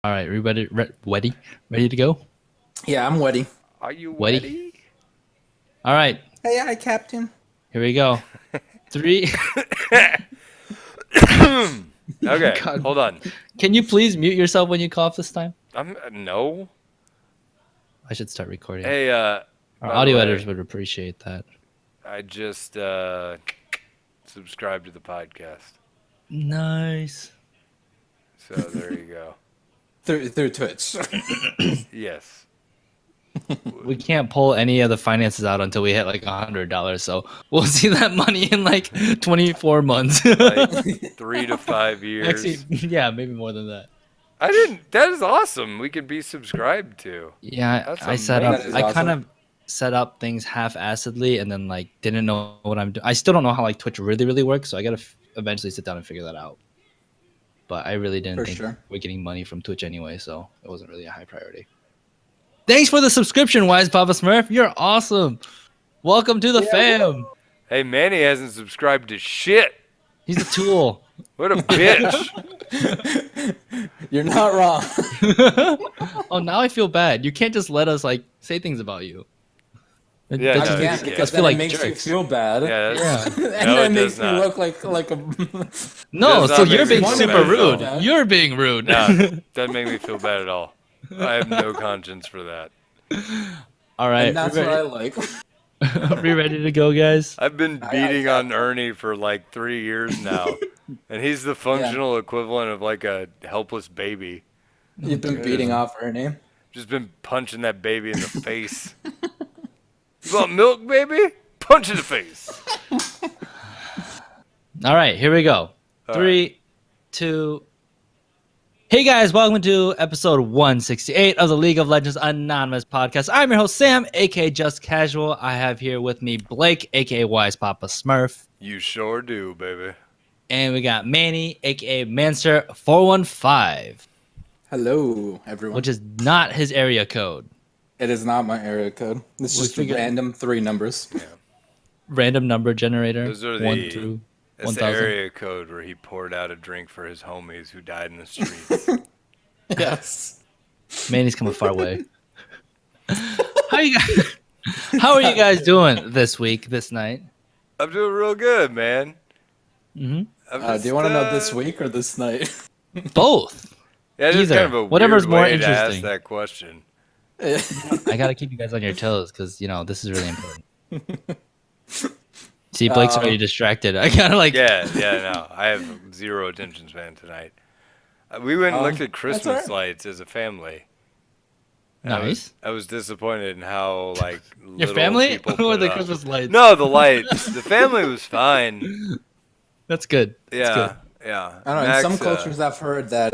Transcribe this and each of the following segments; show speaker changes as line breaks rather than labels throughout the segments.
All right, everybody ready to go?
Yeah, I'm Weddy.
Are you
Weddy?
ready?
All right,
Hey, hi, Captain.
here we go. Three.
Okay,
God,
hold on.
can you please mute yourself when you cough this time?
I'm no.
I should start recording.
Hey,
Our
by the
audio editors
way,
would appreciate that.
I just subscribed to the podcast,
Nice.
so there you go.
Through Twitch.
Yes.
We can't pull any of the finances out until we hit like $100, so we'll see that money in like 24 months.
Like 3 to 5
Actually,
years.
yeah, maybe more than that.
I didn't. That is awesome. We could be subscribed to.
Yeah,
That's
I set up.
That is
amazing.
I kind
awesome.
of set up things half-assedly, and then like didn't know what I'm doing. I still don't know how like Twitch really works, so I gotta eventually sit down and figure that out. But I really didn't
For
think
sure.
we're getting money from Twitch anyway, so it wasn't really a high priority. Thanks for the subscription, Wise Papa Smurf. You're awesome. Welcome to the fam.
Hey, Manny hasn't subscribed to shit.
He's a tool.
What a bitch.
You're not wrong.
Oh, now I feel bad. You can't just let us like say things about you.
Yeah,
That
no,
just
you
Yeah,
makes
can't.
because
us feel
then
like
it makes you
jerks.
feel bad.
Yeah.
Yeah.
And
No,
then
it
it
does
makes me
not.
look like a.
No,
Does
so
not
you're
make me
being
feel
super
bad at
rude.
all.
You're being rude.
No, doesn't make me feel bad at all. I have no conscience for that.
All right.
And that's what I like.
Are we ready to go, guys?
I've been
I
beating
got
on
that.
Ernie for like 3 years now, and he's the functional equivalent of like a helpless baby.
You've been beating off Ernie.
Just been punching that baby in the face. You want milk, baby? Punch in the face.
All right, here we go.
All
Three, two. Hey guys, welcome to episode 168 of the League of Legends Anonymous podcast. I'm your host Sam, aka Just Casual. I have here with me Blake, aka Wise Papa Smurf,
You sure do, baby.
and we got Manny, aka Manster415,
Hello, everyone.
which is not his area code.
It is not my area code. It's
We
just
figured-
random 3 numbers.
Random number generator.
Those are
1
the-
through
It's the
1000.
area code where he poured out a drink for his homies who died in the streets.
Yes.
Manny's coming far away. How are you guys doing this week, this night?
I'm doing real good, man.
Mm-hmm.
Do you want to know this week or this night?
Both.
Yeah, it is
Either.
kind of a
Whatever's
weird
more
way to ask
interesting.
that question.
I gotta keep you guys on your toes because this is really important. See, Blake's already distracted. I gotta like.
Yeah, no. I have zero attention span tonight. We went and looked at Christmas
alright.
lights as a family. And
Nice.
I was disappointed in how like
Your
little
family
people
or
put
the
up.
Christmas lights?
No, the lights. The family was fine.
That's good. That's
Yeah,
good.
yeah.
I don't know. In
Max,
some cultures, I've heard that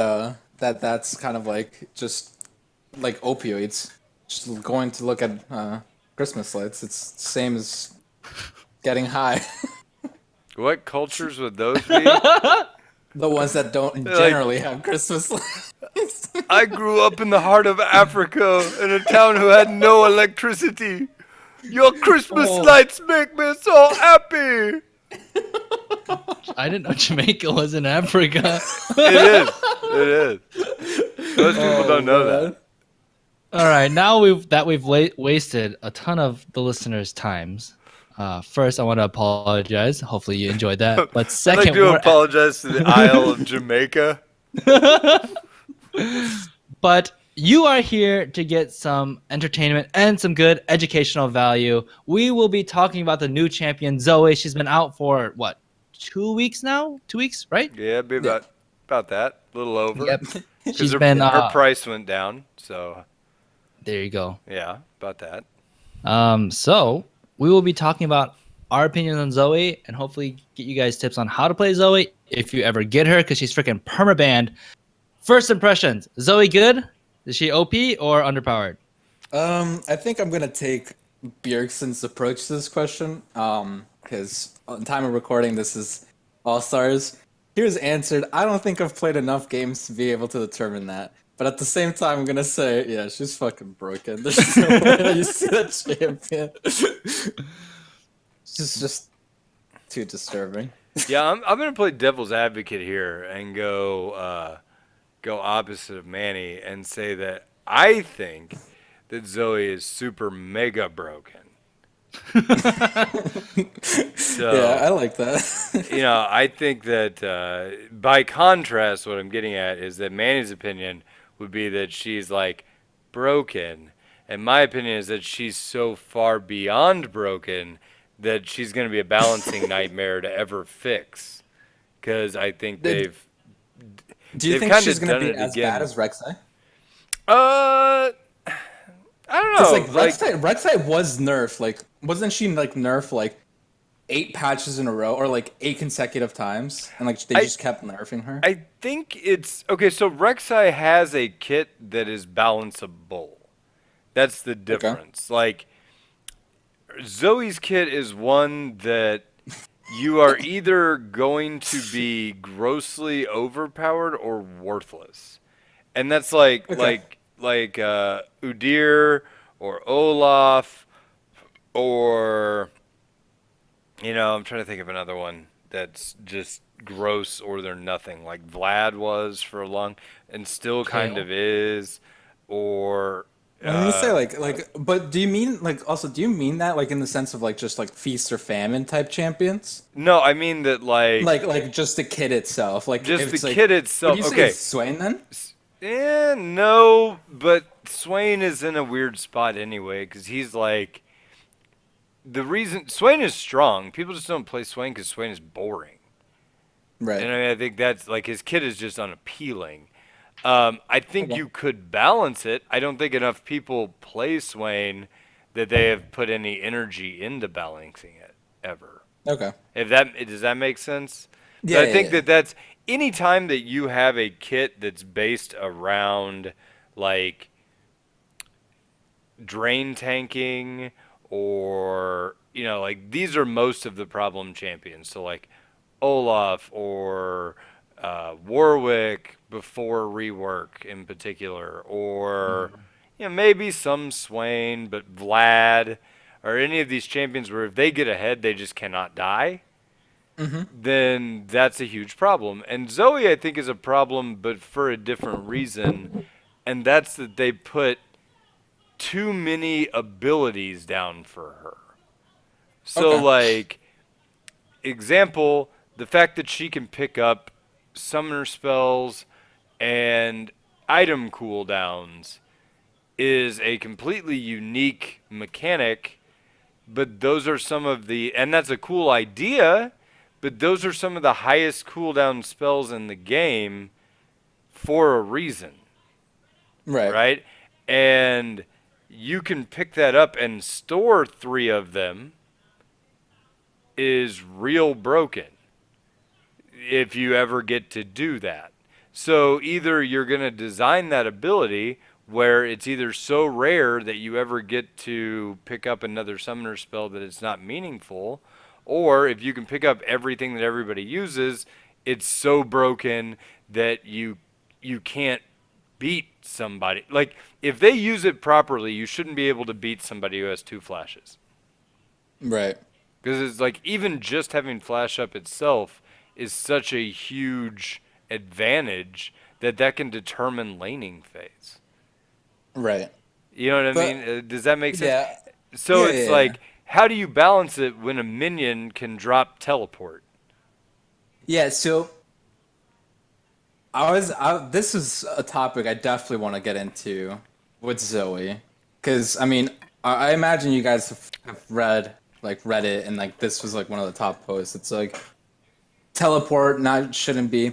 that's kind of like just like opioids. Just going to look at Christmas lights. It's the same as getting high.
what cultures would those be?
The ones that don't
like-
generally have Christmas lights.
I grew up in the heart of Africa in a town who had no electricity. Your Christmas
Oh.
lights make me so happy.
I didn't know Jamaica was in Africa.
It is. It is. Most people don't know that.
All right, now we've wasted a ton of the listeners' times. First, I want to apologize. Hopefully, you enjoyed that. But
I'd
second,
like to
we're-
apologize to the Isle of Jamaica.
but you are here to get some entertainment and some good educational value. We will be talking about the new champion, Zoe. She's been out for, what, 2 weeks now? 2 weeks, right?
Yeah, it'd be about that. A little over.
Yep.
'Cause
She's
her,
been,
her price went down, so
there you go.
yeah, about that.
So we will be talking about our opinions on Zoe and hopefully get you guys tips on how to play Zoe if you ever get her because she's freaking permabanned. First impressions, Zoe good? Is she OP or underpowered?
I think I'm gonna take Bjergsen's approach to this question. Because on time of recording, this is All Stars. Here's answered. I don't think I've played enough games to be able to determine that. But at the same time, I'm gonna say, yeah, she's fucking broken. There's no way that you see that champion. It's just too disturbing.
Yeah, I'm gonna play devil's advocate here and go go opposite of Manny and say that I think that Zoe is super mega broken. So,
Yeah, I like that.
I think that by contrast, what I'm getting at is that Manny's opinion would be that she's like broken, and my opinion is that she's so far beyond broken that she's going to be a balancing nightmare to ever fix. Because I think
Did- Do you
they've
think
kind
she's
of
gonna
done
be
it
as
again.
bad as Rek'Sai?
I don't
Because
know.
like Rek'Sai was nerfed. Like, wasn't she like nerfed like 8 patches in a row or like 8 consecutive times, and like they just kept nerfing her?
I think it's okay. So Rek'Sai has a kit that is balanceable. That's the difference. Like Zoe's kit is one that you are either going to be grossly overpowered or worthless, and that's like
Okay.
Udyr or Olaf or I'm trying to think of another one that's just gross or they're nothing, like Vlad was for a long and still kind
Kale.
of is, or
When you say but do you mean like also do you mean that like in the sense of like just like feast or famine type champions?
no, I mean that
Like just the kit itself, like
just
if
the
it's like
kit
would
itself.
you say
Okay,
it's Swain then?
no, but Swain is in a weird spot anyway because he's like the reason Swain is strong. People just don't play Swain because Swain is boring.
Right.
And I mean, I think that's like his kit is just unappealing. I think
Okay.
you could balance it. I don't think enough people play Swain that they have put any energy into balancing it ever.
Okay.
If that does that make sense? But
Yeah,
I
yeah,
think
yeah.
that's any time that you have a kit that's based around like drain tanking or like these are most of the problem champions. So like Olaf or Warwick before rework in particular, or maybe some Swain, but Vlad or any of these champions where if they get ahead, they just cannot die. Then that's a huge problem. And Zoe, I think, is a problem, but for a different reason, and that's that they put too many abilities down for her. So,
Okay.
like, example, the fact that she can pick up summoner spells and item cooldowns is a completely unique mechanic, but those are some of and that's a cool idea, but those are some of the highest cooldown spells in the game for a reason,
Right.
right? And you can pick that up and store 3 of them is real broken if you ever get to do that. So either you're going to design that ability where it's either so rare that you ever get to pick up another summoner spell that it's not meaningful, or if you can pick up everything that everybody uses, it's so broken that you can't beat somebody. Like if they use it properly, you shouldn't be able to beat somebody who has 2 flashes.
Right.
Because it's like even just having flash up itself is such a huge advantage that can determine laning phase.
Right.
You know what I
But
mean? Does that make sense?
yeah.
So
Yeah,
it's
yeah, yeah.
like, how do you balance it when a minion can drop teleport?
Yeah, so this is a topic I definitely want to get into with Zoe, because I mean, I imagine you guys have read like Reddit, and like this was like one of the top posts. It's like teleport not shouldn't be.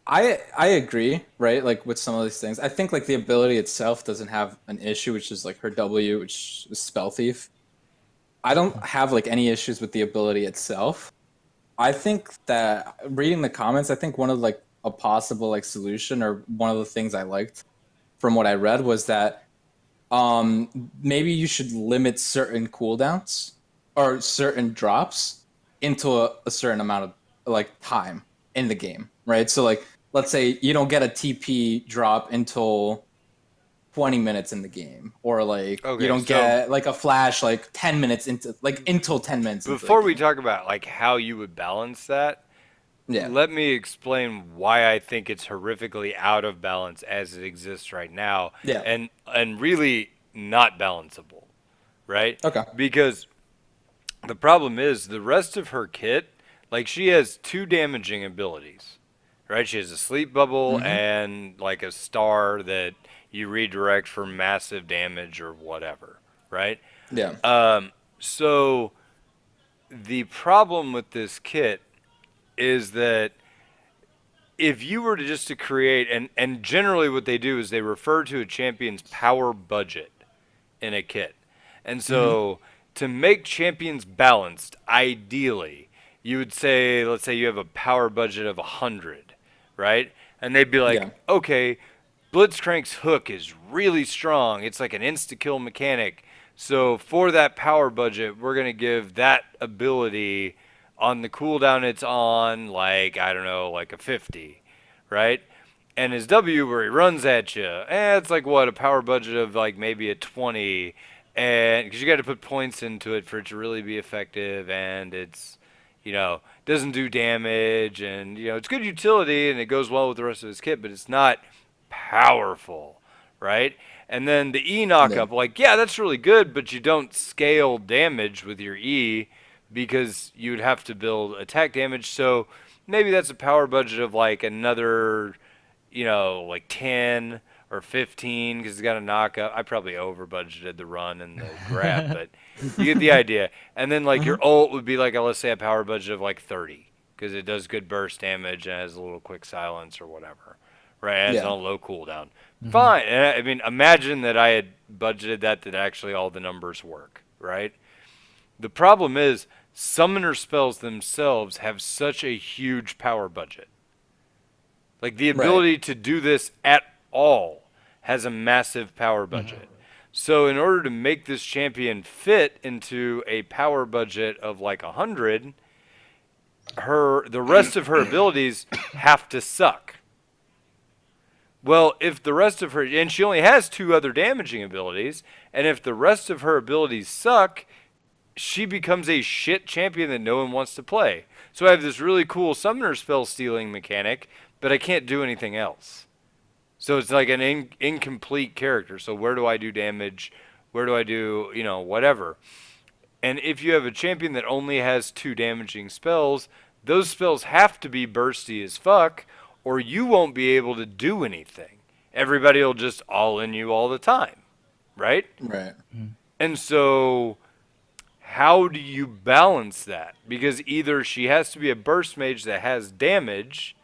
I agree, right? Like with some of these things, I think like the ability itself doesn't have an issue, which is like her W, which is Spell Thief. I don't have like any issues with the ability itself. I think that reading the comments, I think one of like a possible like solution or one of the things I liked from what I read was that maybe you should limit certain cooldowns or certain drops into a certain amount of like time in the game, right? So like let's say you don't get a TP drop until 20 minutes in the game, or like you
Okay,
don't
so
get like a flash like 10 minutes into like until 10 minutes into the
before we
game.
talk about like how you would balance that,
Yeah.
let me explain why I think it's horrifically out of balance as it exists right now,
Yeah.
and really not balanceable, right?
Okay.
Because the problem is the rest of her kit, like she has two damaging abilities, right? She has a sleep bubble
Mm-hmm.
and like a star that you redirect for massive damage or whatever, right?
Yeah.
So the problem with this kit is that if you were to just to create, and generally what they do is they refer to a champion's power budget in a kit. And
Mm-hmm.
so to make champions balanced, ideally, you would say, let's say you have a power budget of 100, right? And they'd be like,
Yeah.
okay, Blitzcrank's hook is really strong. It's like an insta-kill mechanic. So for that power budget, we're going to give that ability on the cooldown it's on, like, I don't know, like a 50, right? And his W where he runs at you, it's like what, a power budget of like maybe a 20, and because you got to put points into it for it to really be effective, and it's, doesn't do damage, and it's good utility and it goes well with the rest of his kit, but it's not powerful, right? And then the E
Yeah.
knockup, like, yeah, that's really good, but you don't scale damage with your E because you would have to build attack damage. So maybe that's a power budget of like another, like 10 or 15 because it's got a knockup. I probably over budgeted the run and the grab, but you get the idea. And then like
Mm-hmm.
your ult would be like, let's say a power budget of like 30 because it does good burst damage and has a little quick silence or whatever. Right, and it's
Yeah.
on low cooldown.
Mhm.
Fine. And I mean, imagine that I had budgeted that actually all the numbers work, right? The problem is summoner spells themselves have such a huge power budget. Like the
Right.
ability to do this at all has a massive power budget. So in order to make this champion fit into a power budget of like 100, the rest of her abilities have to suck. Well, if the rest of her, and she only has two other damaging abilities, and if the rest of her abilities suck, she becomes a shit champion that no one wants to play. So I have this really cool summoner spell stealing mechanic, but I can't do anything else. So it's like an incomplete character. So where do I do damage? Where do I do, whatever? And if you have a champion that only has two damaging spells, those spells have to be bursty as fuck, or you won't be able to do anything. Everybody will just all in you all the time, right?
Right.
And so how do you balance that? Because either she has to be a burst mage that has damage,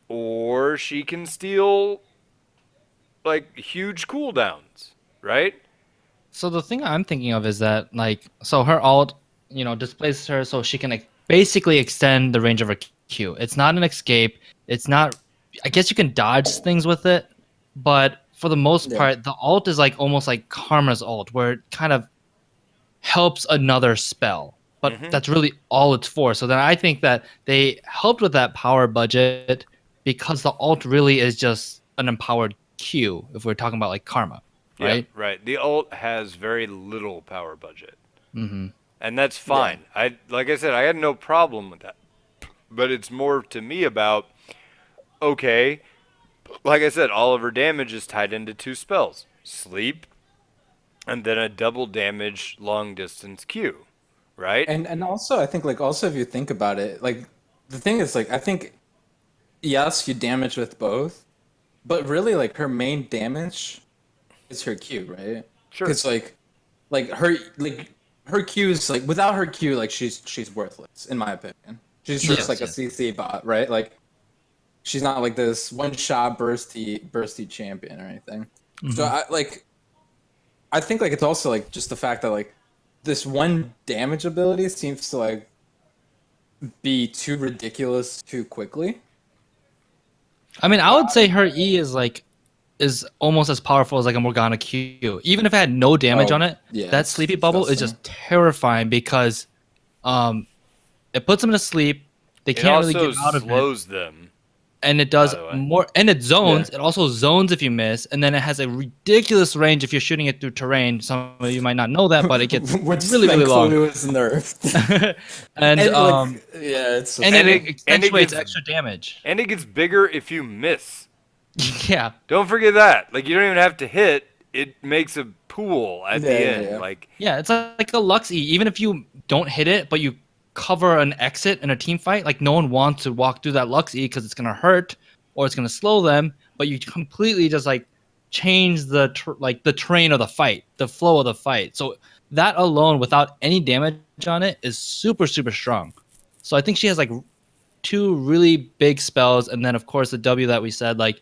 or she can steal like huge cooldowns, right?
So the thing I'm thinking of is that so her ult, displaces her so she can basically extend the range of her Q. It's not an escape. It's not. I guess you can dodge things with it, but for the most
Yeah.
part, the ult is like almost like Karma's ult, where it kind of helps another spell. But
Mhm.
that's really all it's for. So then I think that they helped with that power budget because the ult really is just an empowered Q if we're talking about like Karma,
Yeah,
right?
right. The ult has very little power budget,
Mm-hmm.
and that's
Yeah.
fine. Like I said, I had no problem with that. But it's more to me about, okay, like I said, all of her damage is tied into two spells: sleep, and then a double damage long distance Q, right?
And also I think like also if you think about it, like the thing is like I think yes, you damage with both, but really like her main damage is her Q, right?
Sure.
Because her Q is like without her Q like she's worthless in my opinion. She's just
Yes,
like a
yes.
CC bot, right? Like she's not like this one shot bursty champion or anything. So
Mhm.
I think like it's also like just the fact that like this one damage ability seems to like be too ridiculous too quickly.
I mean, I would say her E is almost as powerful as like a Morgana Q. Even if it had no damage on
Oh
it,
yeah,
that
it's
sleepy bubble is
disgusting.
just terrifying because um it puts them to sleep. They
It
can't really
also
get out of it.
slows them.
and it
by
does
the way.
more, and it zones.
Yeah.
It also zones if you miss, and then it has a ridiculous range if you're shooting it through terrain. Some of you might not know that, but it gets
Which
really, really long.
thankfully was nerfed.
and
And like, yeah, it's
and
And
it
it
accentuates
gets
extra damage.
and it gets bigger if you miss.
Yeah,
Don't forget that. Like you don't even have to hit. It makes a pool at the
Yeah, yeah,
end.
yeah.
Like
yeah, it's like a Lux E. Even if you don't hit it, but you cover an exit in a team fight, like no one wants to walk through that Lux E because it's gonna hurt or it's gonna slow them. But you completely just like change the terrain of the fight, the flow of the fight. So that alone, without any damage on it, is super super strong. So I think she has like two really big spells, and then of course the W that we said, like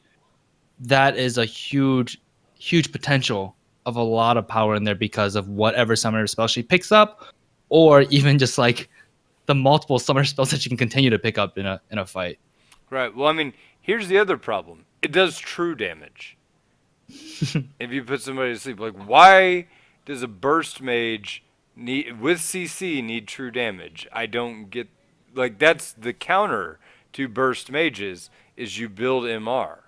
that is a huge potential of a lot of power in there because of whatever summoner spell she picks up, or even just like the multiple summoner spells that you can continue to pick up in a fight.
right. Well, I mean, here's the other problem. It does true damage. If you put somebody to sleep, like why does a burst mage with CC need true damage? I don't get. Like that's the counter to burst mages is you build MR.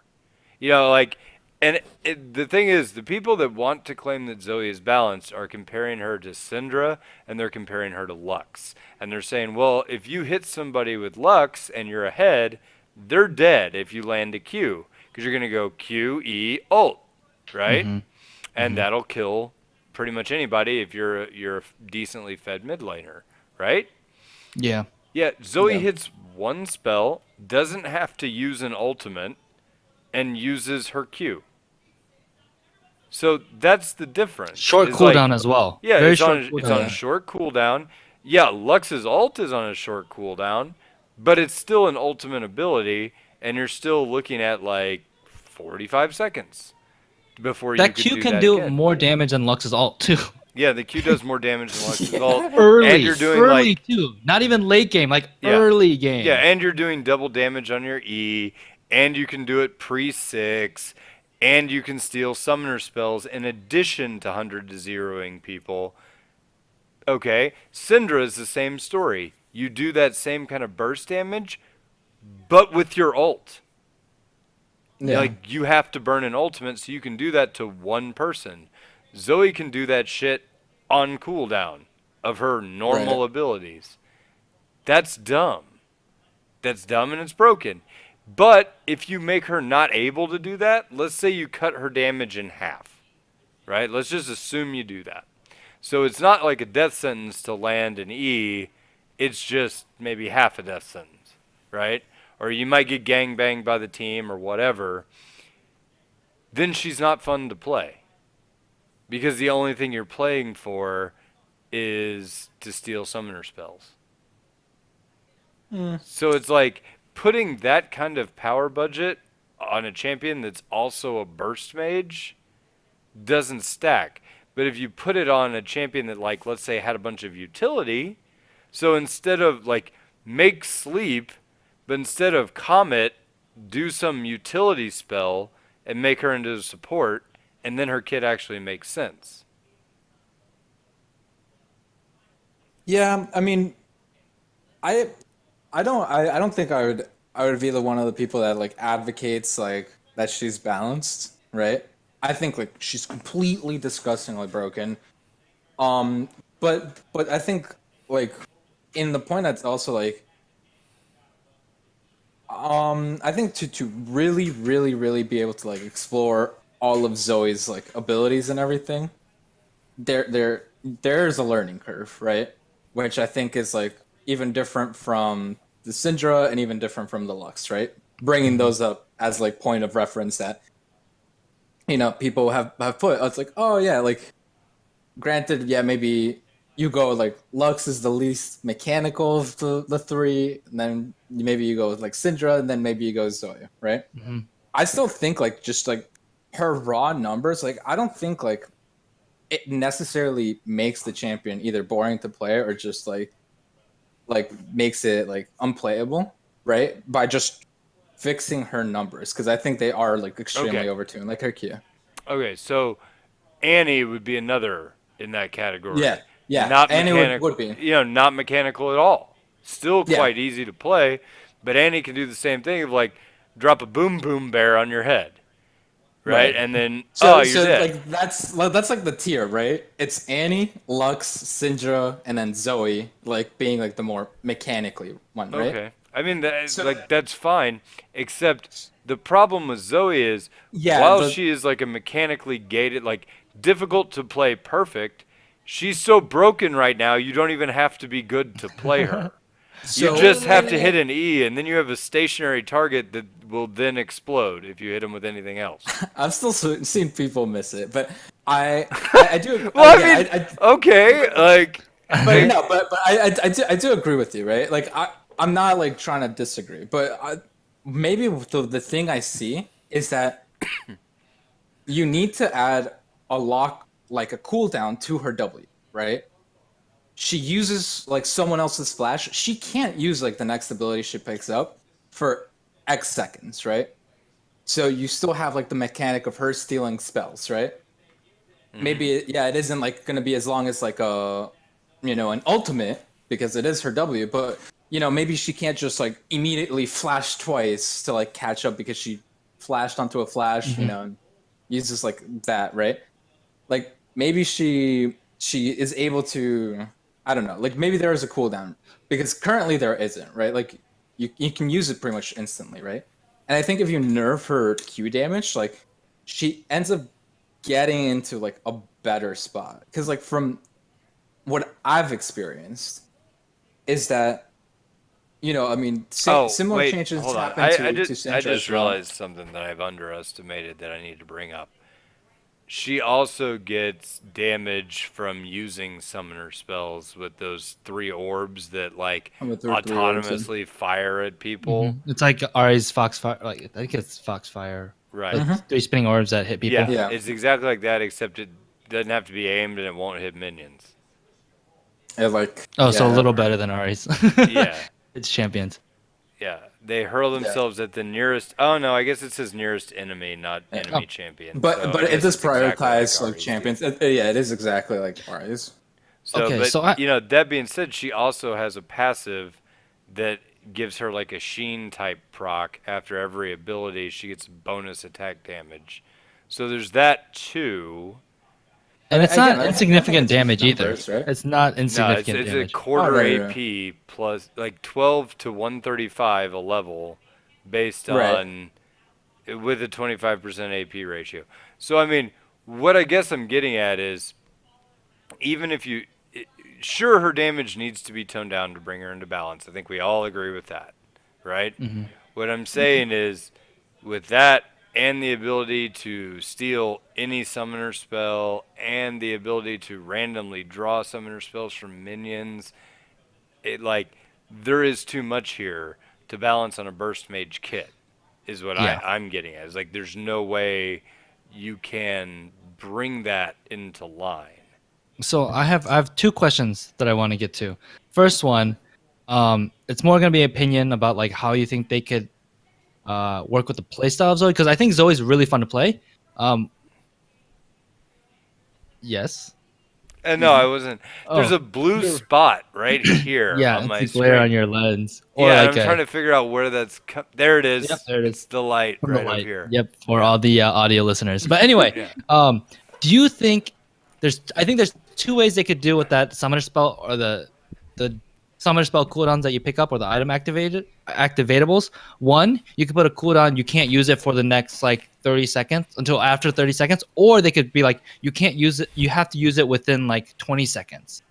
You know, like, and the thing is, the people that want to claim that Zoe is balanced are comparing her to Syndra, and they're comparing her to Lux. And they're saying, well, if you hit somebody with Lux and you're ahead, they're dead if you land a Q. Because you're going to go Q, E, ult, right? And that'll kill pretty much anybody if you're a decently fed mid laner, right?
Yeah.
Yeah, Zoe
Yeah.
hits one spell, doesn't have to use an ultimate, and uses her Q. So that's the difference.
Short
is
cooldown
like,
as well.
Yeah,
Very
it's
short
on
cooldown.
it's on a short cooldown. Yeah, Lux's ult is on a short cooldown, but it's still an ultimate ability, and you're still looking at like 45 seconds before you
That
could
Q
do
can
that
do
again.
more damage than Lux's ult too.
Yeah, the Q does more damage than Lux's ult,
Early,
and you're doing
early
like
too. Not even late game, like
Yeah.
early game.
Yeah, and you're doing double damage on your E, and you can do it pre-6, and you can steal summoner spells in addition to 100 to zeroing people. Okay, Syndra is the same story. You do that same kind of burst damage, but with your ult.
Yeah.
Like, you have to burn an ultimate, so you can do that to one person. Zoe can do that shit on cooldown of her normal
Right.
abilities. That's dumb. That's dumb and it's broken. But if you make her not able to do that, let's say you cut her damage in half, right? Let's just assume you do that. So it's not like a death sentence to land an E, it's just maybe half a death sentence, right? Or you might get gangbanged by the team or whatever. Then she's not fun to play. Because the only thing you're playing for is to steal summoner spells. So it's like putting that kind of power budget on a champion that's also a burst mage doesn't stack. But if you put it on a champion that, like, let's say had a bunch of utility, so instead of like make sleep, but instead of comet, do some utility spell and make her into a support, and then her kit actually makes sense.
Yeah, I mean, I I don't think I would be the one of the people that like advocates like that she's balanced, right? I think like she's completely disgustingly broken. But I think like in the point that's also like I think to really be able to like explore all of Zoe's like abilities and everything, there's a learning curve, right? Which I think is like even different from the Syndra and even different from the Lux, right? Bringing those up as like point of reference that people have put. It's like, oh yeah, like granted, yeah, maybe you go like Lux is the least mechanical of the three, and then maybe you go with like Syndra, and then maybe you go Zoya, right? I still think like just like her raw numbers, like I don't think like it necessarily makes the champion either boring to play or just like makes it like unplayable, right? By just fixing her numbers, because I think they are like extremely
Okay.
overtuned, like her Q.
Okay, so Annie would be another in that category.
Yeah,
Not
Annie
mechanical.
would be.
Not mechanical at all. Still
Yeah.
quite easy to play, but Annie can do the same thing of like drop a boom boom bear on your head, right?
Right.
And then you're
So
dead.
like that's like the tier, right? It's Annie, Lux, Syndra, and then Zoe, like being like the more mechanically one, right?
Okay. I mean,
So
like that's fine, except the problem with Zoe is
yeah,
while
the
she is like a mechanically gated, like difficult to play perfect, she's so broken right now. You don't even have to be good to play her. You
so
just have to hit an E, and then you have a stationary target that will then explode if you hit him with anything else.
I've still seen people miss it, but I do
Well, I
again
mean, okay, like,
but no, but I do agree with you, right? Like I'm not like trying to disagree, but maybe the thing I see is that you need to add a lock, like a cooldown to her W, right? She uses like someone else's flash. She can't use like the next ability she picks up for X seconds, right? So you still have like the mechanic of her stealing spells, right? Maybe yeah, it isn't like going to be as long as like a an ultimate because it is her W, but maybe she can't just like immediately flash twice to like catch up because she flashed onto a flash, and uses like that, right? Like maybe she is able to, I don't know, like maybe there is a cooldown because currently there isn't, right? Like you can use it pretty much instantly, right? And I think if you nerf her Q damage, like she ends up getting into like a better spot because like from what I've experienced is that I mean
oh
similar
wait,
changes
hold on.
happen to
I
Syndra
just
as well.
realized something that I've underestimated that I need to bring up. She also gets damage from using summoner spells with those 3 orbs that like
With her 3 orbs and
autonomously fire at people.
It's like Ari's Foxfire. Like I think it's Foxfire.
Right.
The 3 spinning orbs that hit people.
Yeah,
yeah.
it's exactly like that, except it doesn't have to be aimed and it won't hit minions.
Like
Oh, so a
yeah.
little better than Ari's.
Yeah,
It's champions.
yeah. They hurl
Yeah.
themselves at the nearest. Oh no, I guess it says nearest enemy, not
Yeah.
enemy
Oh.
champion.
But
So I
it
guess
does
it's exactly
prioritize like
Ari's.
champions. Yeah, it is exactly like Ari's.
So,
Okay,
but
so I
that being said, she also has a passive that gives her like a sheen type proc after every ability. She gets bonus attack damage. So there's that too.
and it's
Again,
not
I think
insignificant
it's just
damage either.
numbers, right?
It's not
No,
insignificant
it's a
damage.
quarter
right, right.
AP plus like 12 to 135 a level based
Right.
on with a 25% AP ratio. So I mean, what I guess I'm getting at is even if you sure her damage needs to be toned down to bring her into balance. I think we all agree with that, right?
Hmm.
What I'm saying is with that and the ability to steal any summoner spell and the ability to randomly draw summoner spells from minions, it like there is too much here to balance on a burst mage kit is what
Yeah.
I'm getting at. It's like there's no way you can bring that into line.
So I have 2 questions that I want to get to. First one, it's more gonna be opinion about like how you think they could work with the playstyle of Zoe because I think Zoe's really fun to play. Um, yes.
And no, I wasn't. There's
Oh,
a blue
you're-
spot right here
yeah,
on
it's
my
a glare on
screen.
your lens, or
Yeah, and
like
I'm trying to figure out where that's. There it
yep,
is.
there it
It's
is.
the light
From the
right up
light.
here.
Yep, for
Yeah.
all the audio listeners. But anyway,
Yeah.
do you think I think there's 2 ways they could do with that summoner spell or the summoner spell cooldowns that you pick up or the item activatables. One, you could put a cooldown, you can't use it for the next like 30 seconds until after 30 seconds, or they could be like you can't use it, you have to use it within like 20 seconds.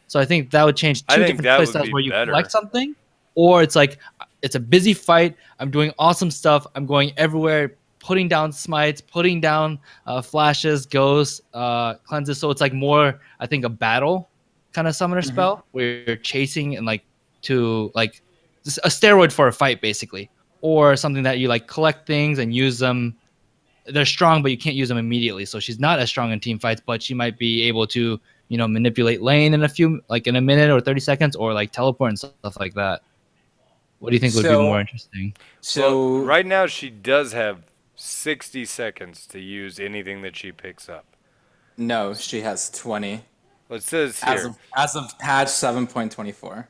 So I think that would change
I
2
think
different
that would
playstyles
be
where you
better.
collect something, or it's like it's a busy fight. I'm doing awesome stuff. I'm going everywhere, putting down smites, putting down flashes, ghosts, cleanses. So it's like more, I think, a battle kind of summoner spell where you're chasing and like to like just a steroid for a fight basically, or something that you like collect things and use them. They're strong, but you can't use them immediately. So she's not as strong in team fights, but she might be able to, manipulate lane in a minute or 30 seconds, or like teleport and stuff like that. What do you think would be more
So
interesting?
Well,
so
right now she does have 60 seconds to use anything that she picks up.
no, she has 20
Well, it says
as
here.
of patch 7.24.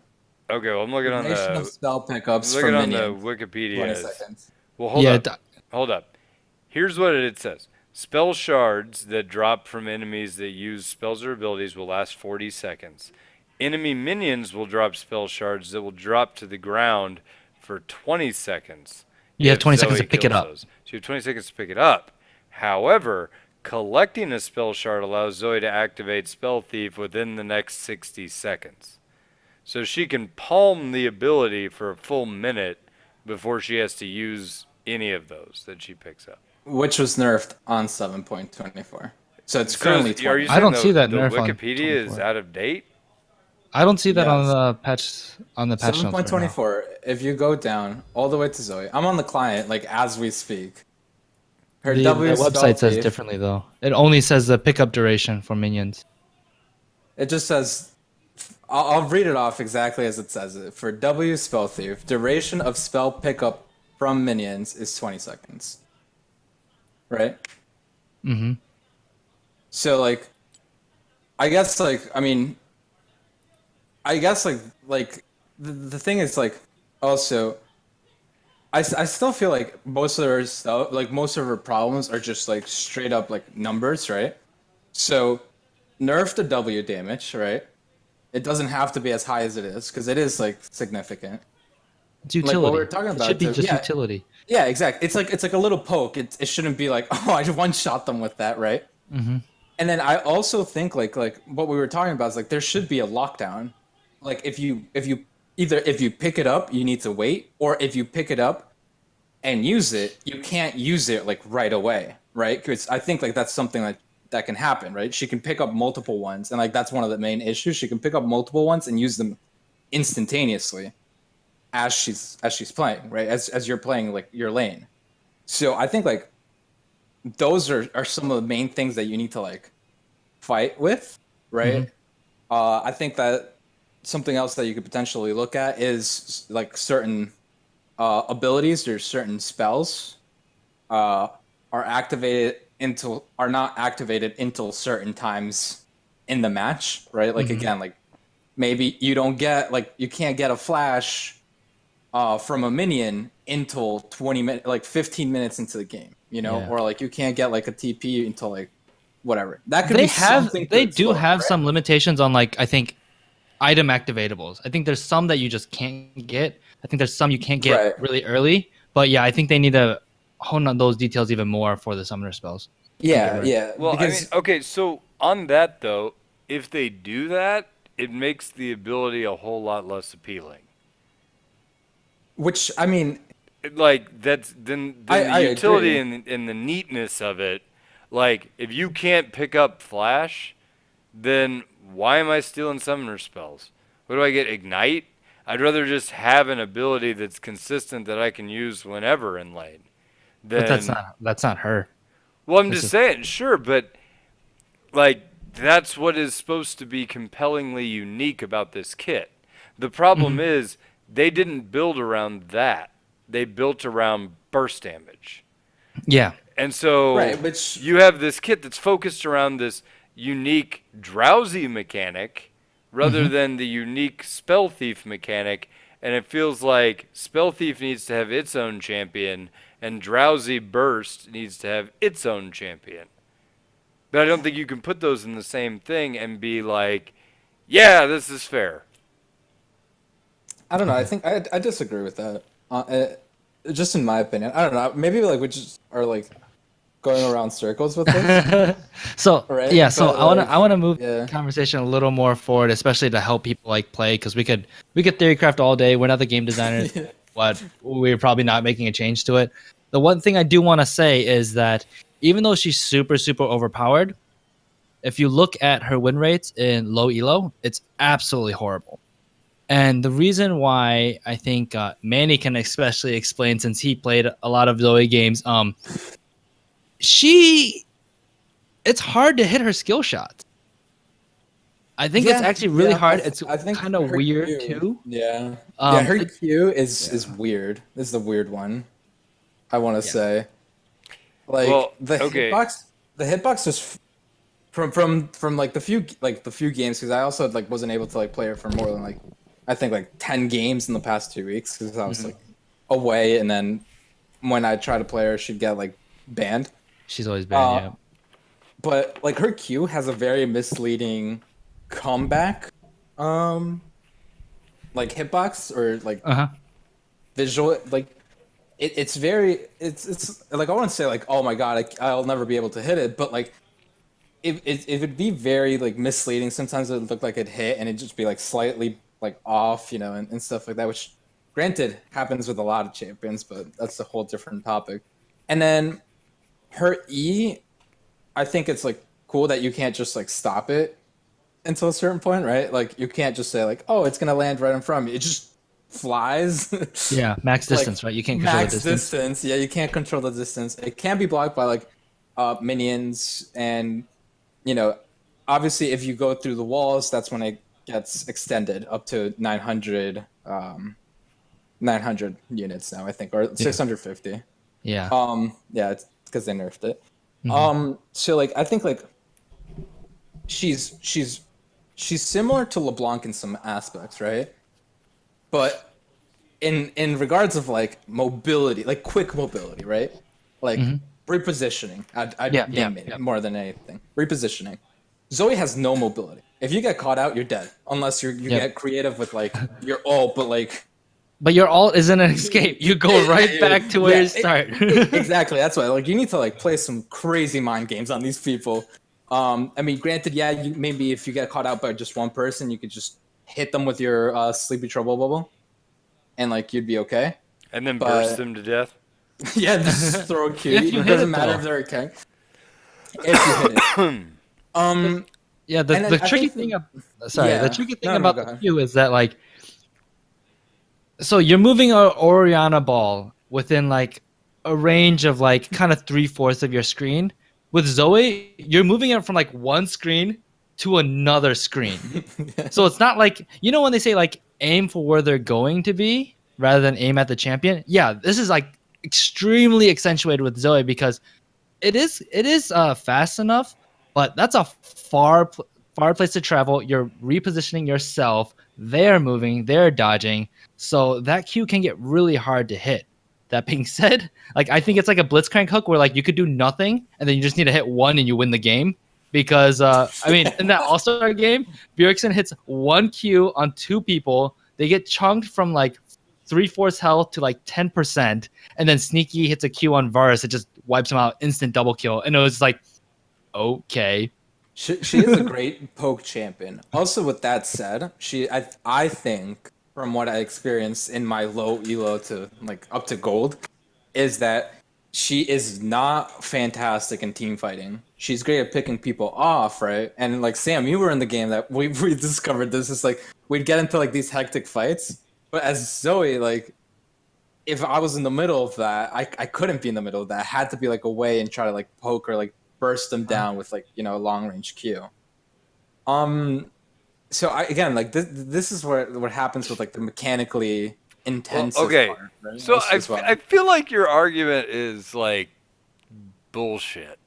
Okay, well, I'm looking on
Duration of
the
spell pickups for
on the
minions 20
Wikipedia.
seconds.
Well, hold
Yeah,
up. Hold up. Here's what it says. Spell shards that drop from enemies that use spells or abilities will last 40 seconds. Enemy minions will drop spell shards that will drop to the ground for 20 seconds
you have
if
20 seconds to
Zoe
pick it
kills
up.
those. So you have 20 seconds to pick it up. However, collecting a spell shard allows Zoe to activate Spell Thief within the next 60 seconds. So she can palm the ability for a full minute before she has to use any of those that she picks up.
Which was nerfed on 7.24. So it's
So
currently
are
20.
you
I
saying
don't see that
the
nerf on
Wikipedia is
24.
out of date?
I don't see that on
Yes.
the patch notes right now.
7.24. If you go down all the way to Zoe, I'm on the client like as we speak. Her
The
W
website
spell
says
thief,
differently though. It only says the pickup duration for minions.
it just says. I'll read it off exactly as it says it. For W spell thief, duration of spell pickup from minions is 20 seconds. Right.
Mm-hmm.
So like, I guess the thing is like also I still feel like most of her stuff like most of her problems are just like straight up like numbers, right? So nerf the W damage, right? It doesn't have to be as high as it is because it is like significant.
It's
Like
utility.
what we were talking
It
about
should be
too.
just
Yeah,
utility.
yeah, exactly. It's like a little poke. It shouldn't be like, oh, I one shot them with that, right?
Mm-hmm.
And then I also think like what we were talking about is like there should be a lockdown. Like if you either if you pick it up, you need to wait, or if you pick it up and use it, you can't use it like right away, right? Because I think like that's something that can happen, right? She can pick up multiple ones, and like that's one of the main issues. She can pick up multiple ones and use them instantaneously as she's playing, right? As you're playing like your lane. So I think like those are some of the main things that you need to like fight with, right? I think that something else that you could potentially look at is like certain abilities or certain spells are not activated until certain times in the match, right? Like again, like maybe you can't get a flash from a minion until 15 minutes into the game, you know,
Yeah.
or like you can't get like a TP until like whatever. That could be something.
They
to
do
explore,
have
right?
some limitations on like I think item activatables. I think there's some that you just can't get. I think there's some you can't get
Right.
really early. But yeah, I think they need to hone on those details even more for the summoner spells.
Yeah,
right.
yeah.
Well,
because
okay, so on that though, if they do that, it makes the ability a whole lot less appealing.
which I mean,
Like that's then
I
the utility
agree.
and the neatness of it. Like if you can't pick up Flash, then why am I stealing summoner spells? What do I get? Ignite? I'd rather just have an ability that's consistent that I can use whenever in lane.
But
Then,
that's not her.
well, I'm
This
just
is
saying, sure, but like that's what is supposed to be compellingly unique about this kit. The problem is they didn't build around that. They built around burst damage.
yeah.
And so
Right, which
you have this kit that's focused around this unique drowsy mechanic rather than the unique spell thief mechanic. And it feels like spell thief needs to have its own champion and drowsy burst needs to have its own champion. But I don't think you can put those in the same thing and be like, yeah, this is fair.
I don't know. I think I disagree with that. Just in my opinion, I don't know. Maybe like we just are like going around circles with this,
So
right?
yeah, so
But, like,
I wanna move
yeah.
the conversation a little more forward, especially to help people like play, because we could theorycraft all day. We're not the game designers, but we're probably not making a change to it. The one thing I do want to say is that even though she's super overpowered, if you look at her win rates in low elo, it's absolutely horrible. And the reason why I think Manny can especially explain, since he played a lot of Zoe games, she it's hard to hit her skill shots. I think it's actually really hard. It's
I think
kind of
her
weird
Q,
too.
Yeah,
Um,
her
it-
Q is weird. This is the weird one. I want to
Yeah.
say, like
Well,
the
okay.
hitbox just from like the few games because I also like wasn't able to like play it for more than like I think like 10 games in the past 2 weeks because I was like away and then when I try to play her, she'd get like banned.
She's always banned. Yeah.
But like her Q has a very misleading comeback, like hitbox or like
Uh-huh.
visual. Like it's very it's like I wouldn't say like oh my god I'll never be able to hit it, but like it would be very like misleading. Sometimes it would look like it hit and it'd just be like slightly like off, and stuff like that. Which, granted, happens with a lot of champions, but that's a whole different topic. And then her E, I think it's like cool that you can't just like stop it until a certain point, right? Like you can't just say like, oh, it's gonna land right in front of me. It just flies.
Yeah, max
Like,
distance, right? You can't control the
max
distance.
Yeah, you can't control the distance. It can be blocked by like minions, and obviously if you go through the walls, that's when it gets extended up to 900 units now, I think, or 650.
Yeah.
Yeah, it's because they nerfed it.
Mhm.
So like I think like she's similar to LeBlanc in some aspects, right? But in regards of like mobility, like quick mobility, right? Like repositioning, I'd
Yeah,
name
yeah,
it
yeah.
more than anything. Repositioning. Zoe has no mobility. If you get caught out, you're dead. Unless you
Yep.
get creative with like your ult, but like
But your ult isn't an escape. You go right back to where you start.
exactly. That's why like you need to like play some crazy mind games on these people. I mean, granted, yeah, you maybe if you get caught out by just one person, you could just hit them with your sleepy trouble bubble, and like you'd be okay.
And then
But
burst them to death.
yeah, just throw a Q.
If you
It
hit
doesn't
it,
matter
though.
if they're okay. If you hit it.
Yeah,
And
the
then I
tricky
think
thing the
yeah.
tricky thing
No,
about
go
the
ahead.
Q is that like so you're moving a Oriana ball within like a range of like kind of 3/4 of your screen. With Zoe, you're moving it from like one screen to another screen. So it's not like when they say like aim for where they're going to be rather than aim at the champion. Yeah, this is like extremely accentuated with Zoe because it is fast enough, but that's a far place to travel. You're repositioning yourself. They're moving. They're dodging. So that Q can get really hard to hit. That being said, like I think it's like a blitzcrank hook where like you could do nothing and then you just need to hit one and you win the game. Because I mean, in that All Star game, Bjergsen hits one Q on two people. They get chunked from like 3/4 health to like 10%, and then Sneaky hits a Q on Varus. It just wipes him out, instant double kill, and it was like, okay,
She is a great poke champion. Also, with that said, I think from what I experienced in my low elo to like up to gold, is that she is not fantastic in team fighting. She's great at picking people off, right? And like Sam, you were in the game that we discovered this. Is like we'd get into like these hectic fights, but as Zoe, like if I was in the middle of that, I couldn't be in the middle of that. I had to be like away and try to like poke or like burst them down with like a long range Q. So again like this is what happens with like the mechanically
Well,
intensive
okay.
part, right?
So
As well.
I feel like your argument is like bullshit.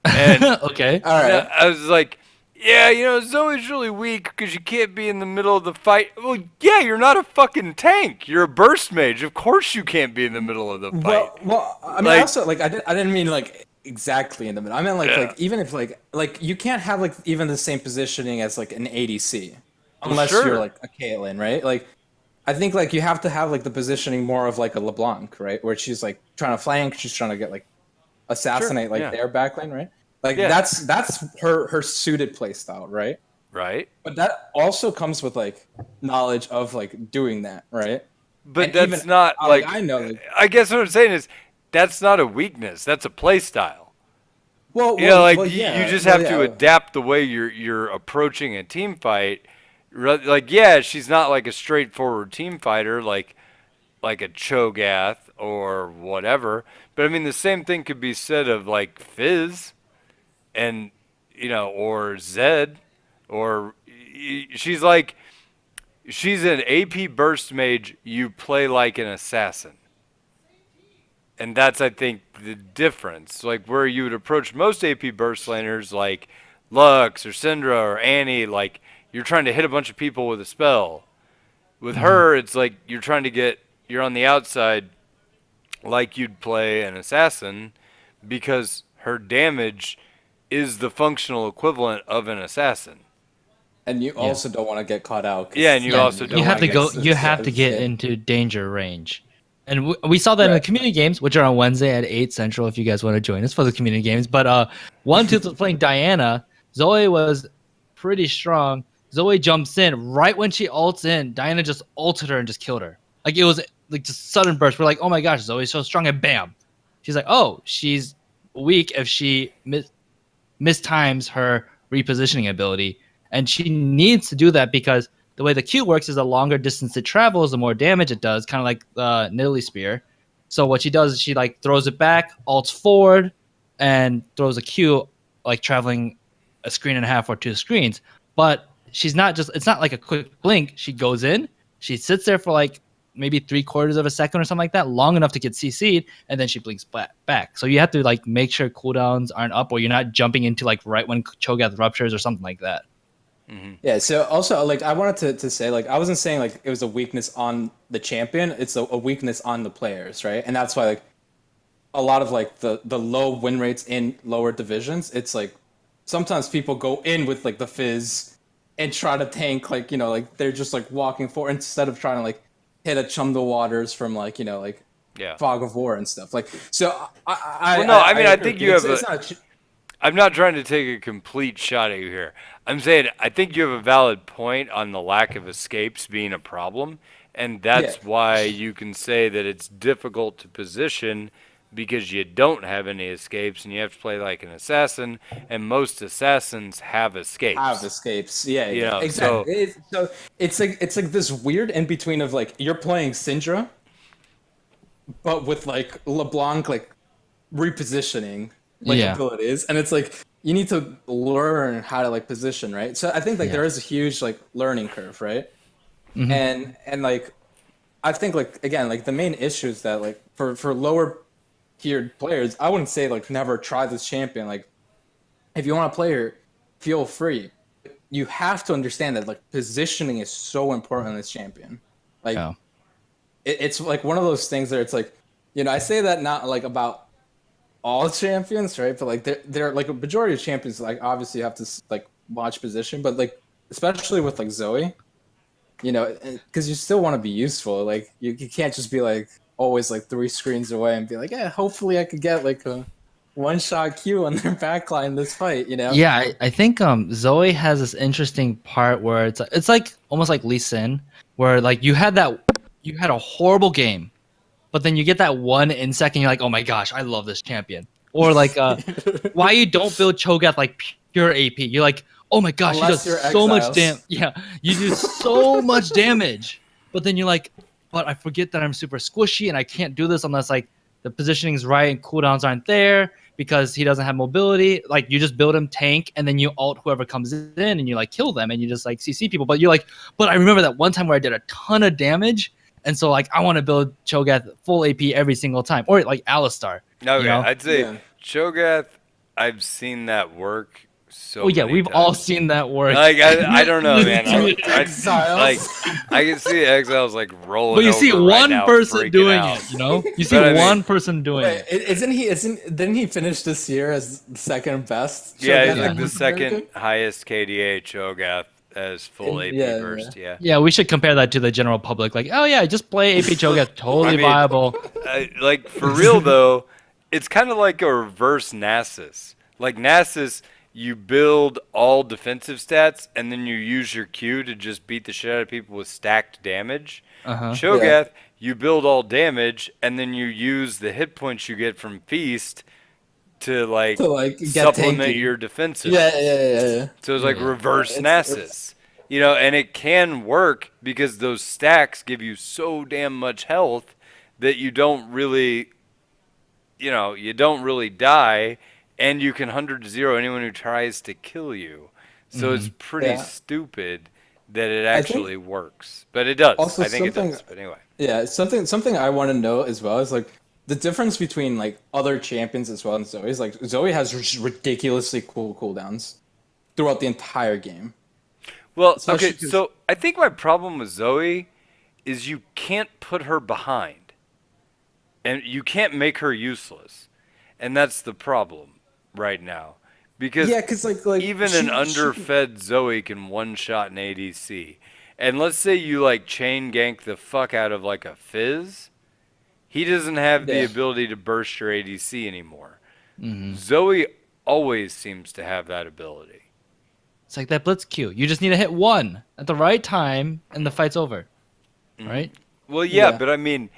And
okay,
All right.
I was like, yeah, Zoe's really weak because you can't be in the middle of the fight. Well, yeah, you're not a fucking tank. You're a burst mage. Of course you can't be in the middle of the fight.
Well, I mean,
Like-
also like I didn't mean like exactly in the middle. I meant like
Yeah.
like even if like you can't have like even the same positioning as like an ADC unless
sure.
you're like a Caitlyn, right? Like I think like you have to have like the positioning more of like a LeBlanc, right? Where she's like trying to flank, she's trying to get like assassinate like
yeah.
their backline, right? Like
Yeah.
that's her suited play style, right?
Right?
But that also comes with like knowledge of like doing that, right?
But
And
that's
even,
not like
I know like,
I guess what I'm saying is that's not a weakness. That's a play style.
well,
You just have to adapt the way you're approaching a team fight. Like, yeah, she's not like a straightforward team fighter like a Cho'Gath or whatever. But I mean, the same thing could be said of like Fizz and or Zed or she's an AP burst mage. You play like an assassin. And that's, I think, the difference. Like, where you would approach most AP burst laners like Lux or Syndra or Annie, like, you're trying to hit a bunch of people with a spell. With her, it's like you're on the outside like you'd play an assassin because her damage is the functional equivalent of an assassin.
And you
Yeah.
also don't want to get caught out.
Yeah, and you also
You
don't
have
wanna
to
get
go. You have to get
hit.
into danger range, and we saw that in the
Right.
community games, which are on Wednesday at 8 Central. If you guys want to join us for the community games, but one tooth was playing Diana. Zoe was pretty strong. Zoe jumps in right when she ults in. Diana just ulted her and just killed her. Like it was like just sudden burst. We're like, oh my gosh, Zoe's so strong, and bam, she's like, oh, she's weak if she mistimes her repositioning ability. And she needs to do that because the way the Q works is the longer distance it travels, the more damage it does, kind of like the Nidalee Spear. So what she does is she like throws it back, ults forward, and throws a Q like traveling a screen and a half or 2 screens. But she's not just, it's not like a quick blink. She goes in, she sits there for like maybe 3/4 of a second or something like that, long enough to get CC'd, and then she blinks back. So you have to like make sure cooldowns aren't up, or you're not jumping into like right when Cho'Gath ruptures or something like that.
Yeah, so also like I wanted to say like I wasn't saying like it was a weakness on the champion, it's a weakness on the players, right? And that's why like a lot of like the low win rates in lower divisions, it's like sometimes people go in with like the fizz and try to tank like, you know, like they're just like walking forward instead of trying to like hit a Chum the Waters from like, you know, like
Yeah.
Fog of War and stuff. Like so
Well, no, I mean, I
agree.
think you
It's-
have
it's
a-
not a ch-
I'm not trying to take a complete shot at you here. I'm saying I think you have a valid point on the lack of escapes being a problem, and that's
Yeah.
why you can say that it's difficult to position because you don't have any escapes and you have to play like an assassin, and most assassins have escapes.
have escapes. Yeah,
You
yeah,
know,
exactly. So it's like this weird in between of like you're playing Syndra, but with like LeBlanc like repositioning like
Yeah.
abilities, and it's like you need to learn how to like position, right? So I think like
Yeah.
there is a huge like learning curve, right?
Mhm.
And like I think like again like the main issue is that like for lower tiered players, I wouldn't say like never try this champion. Like if you want to play her, feel free. You have to understand that like positioning is so important in this champion. Like
Yeah.
it's like one of those things where it's like, you know, I say that not like about all champions, right? But like they're like a majority of champions. Like obviously you have to like watch position, but like especially with like Zoe, you know, because you still want to be useful. Like you can't just be like always like 3 screens away and be like, yeah, hopefully I could get like a one-shot Q on their backline this fight, you know?
Yeah, I think Zoe has this interesting part where it's like almost like Lee Sin, where like you had a horrible game, but then you get that one insect and you're like, oh my gosh, I love this champion. Or like why you don't build Cho'Gath like pure AP. You're like, oh my gosh,
Unless
he
you're
does so much
Exiles.
damage. Yeah, you do so much damage, but then you're like, but I forget that I'm super squishy and I can't do this unless like the positioning's right and cooldowns aren't there because he doesn't have mobility. Like you just build him tank and then you ult whoever comes in and you like kill them and you just like CC people. But you're like, but I remember that one time where I did a ton of damage. And so like I want to build Cho'Gath full AP every single time. Or like Alistar.
Okay,
you know?
I'd say
Yeah.
Cho'Gath, I've seen that work so
Oh yeah,
many
we've
times.
all seen that work.
Like I don't know, man.
Exiles.
Like I can see Exiles like rolling.
But you see
over right
one
now,
person
freaking
doing
out.
it, you know? You see
But I mean-
one person doing
Wait,
it.
didn't he finish this year as the second best?
Yeah, he's
Shogun
like
in
the
North
second
America?
highest KDA Cho'Gath as full AP
Yeah,
burst. Yeah.
Yeah, we should compare that to the general public. Like, oh yeah, just play AP Cho'Gath, totally
I mean-
viable.
Like for real though, it's kind of like a reverse Nasus. Like Nasus, you build all defensive stats and then you use your Q to just beat the shit out of people with stacked damage.
Uh-huh.
Cho'Gath, you build all damage and then you use the hit points you get from Feast to like
get
supplement
tanky.
your defensive.
Yeah.
So it's like
Yeah.
reverse
It's-
Nasus. You know, and it can work because those stacks give you so damn much health that you don't really, you don't really die, and you can 100-0 anyone who tries to kill you. So it's pretty
Yeah.
stupid that it
I think-
actually works. But it does.
Also
I think it
something-
does. But anyway.
Yeah, something I want to know as well is like the difference between like other champions as well and Zoe is like Zoe has ridiculously cool cooldowns throughout the entire game.
Well,
Especially
okay,
'cause-
so I think my problem with Zoe is you can't put her behind. and you can't make her useless, and that's the problem right now. Because
Yeah, because like
even an underfed Zoe can one shot an ADC, and let's say you like chain gank the fuck out of like a Fizz, he doesn't have the
yeah.
ability to burst your ADC anymore.
Hmm.
Zoe always seems to have that ability.
It's like that blitz Q. You just need to hit one at the right time, and the fight's over. Right?
Well, yeah,
Yeah.
but I mean,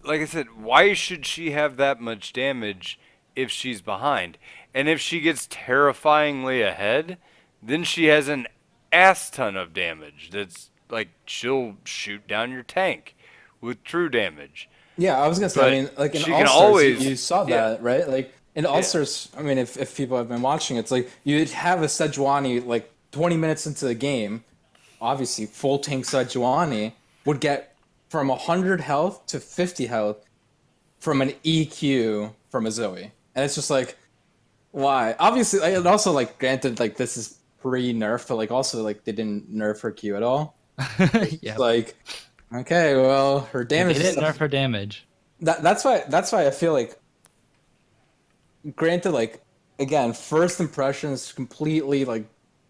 like I said, why should she have that much damage if she's behind? And if she gets terrifyingly ahead, then she has an ass ton of damage. That's like she'll shoot down your tank with true damage.
Yeah, I was gonna say. I
But
mean, like in
she
All
can
Stars,
always,
you saw
yeah,
that, right? Like in All
yeah.
Stars. I mean, if people have been watching, it's like you'd have a Sejuani like 20 minutes into the game. Obviously, full tank Sejuani would get from 100 health to 50 health from an EQ from a Zoe, and it's just like, why? Obviously, and also like granted, like this is pre-nerf, but like also like they didn't nerf her Q at all. It's
Yeah.
like, okay, well, her
They
damage.
didn't nerf her damage.
That's why I feel like, granted, like again, first impressions completely like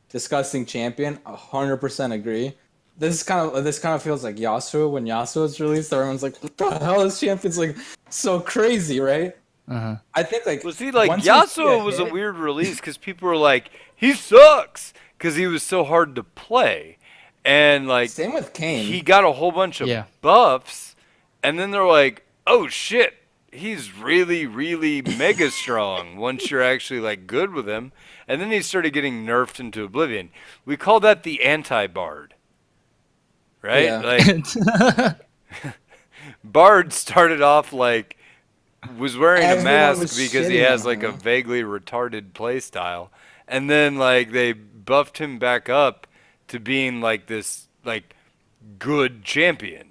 disgusting champion. 100% agree. This kind of feels like Yasuo when Yasuo was released. Everyone's like, "What the hell? This champion's like so crazy, right?"
Uh-huh.
I think like
Well, see, like
once you see
Yasuo was a
hit,
weird release because people were like, he sucks because he was so hard to play, and like
same with
he
Kane.
got a whole bunch of
Yeah.
buffs, and then they're like, oh shit, he's really, really mega strong once you're actually like good with him, and then he started getting nerfed into oblivion. We call that the anti-bard, right?
Yeah.
Like Bard started off like was wearing a
Everyone
mask
was
because he
shitting
has
on
like a
him.
vaguely retarded play style, and then like they buffed him back up to being like this like good champion.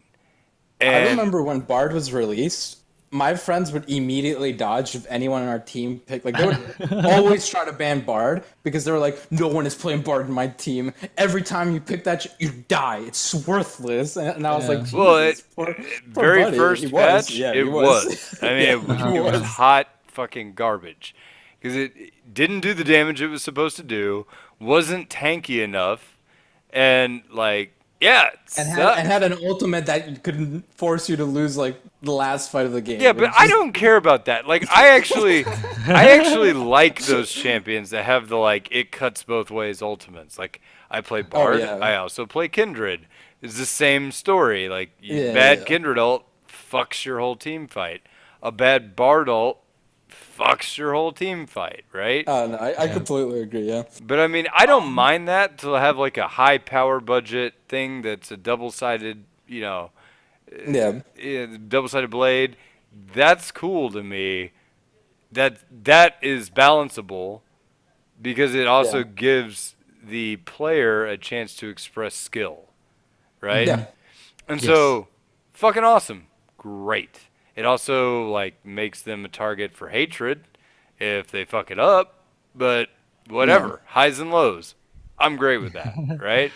I
And
remember when Bard was released, my friends would immediately dodge if anyone on our team picked. Like they would always try to ban Bard because they were like, "No one is playing Bard in my team. Every time you pick that, you die. It's worthless." And I was like,
Yeah.
well,
"Jesus, poor
very
buddy."
first
He was,
patch,
yeah,
it
he
was. I mean,
yeah,
Uh-huh.
he
it was
was.
hot fucking garbage because it didn't do the damage it was supposed to do, wasn't tanky enough, and like yeah, it
And
sucked.
had an ultimate that could force you to lose like the last fight of the game.
Yeah, but
which
I
is-
don't care about that. Like I actually like those champions that have the like it cuts both ways ultimates. Like I play Bard,
yeah.
I also play Kindred. It's the same story. Like
Yeah,
bad
yeah.
Kindred ult fucks your whole team fight. A bad Bard ult fucks your whole team fight, right?
No, I completely agree. Yeah.
But I mean, I don't mind that to have like a high power budget thing that's a double sided,
Yeah.
double sided blade. That's cool to me. That is balanceable because it also
Yeah.
gives the player a chance to express skill, right?
Yeah.
And
Yes.
so, fucking awesome, great. It also like makes them a target for hatred if they fuck it up, but whatever, highs and lows. I'm great with that, right?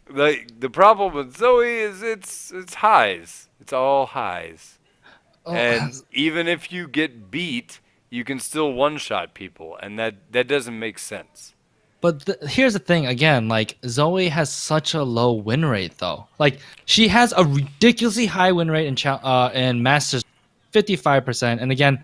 The problem with Zoe is it's highs. It's all highs.
Oh,
And even if you get beat, you can still one-shot people, and that doesn't make sense.
but here's the thing again, like Zoe has such a low win rate though. Like she has a ridiculously high win rate in Masters, 55%. And again,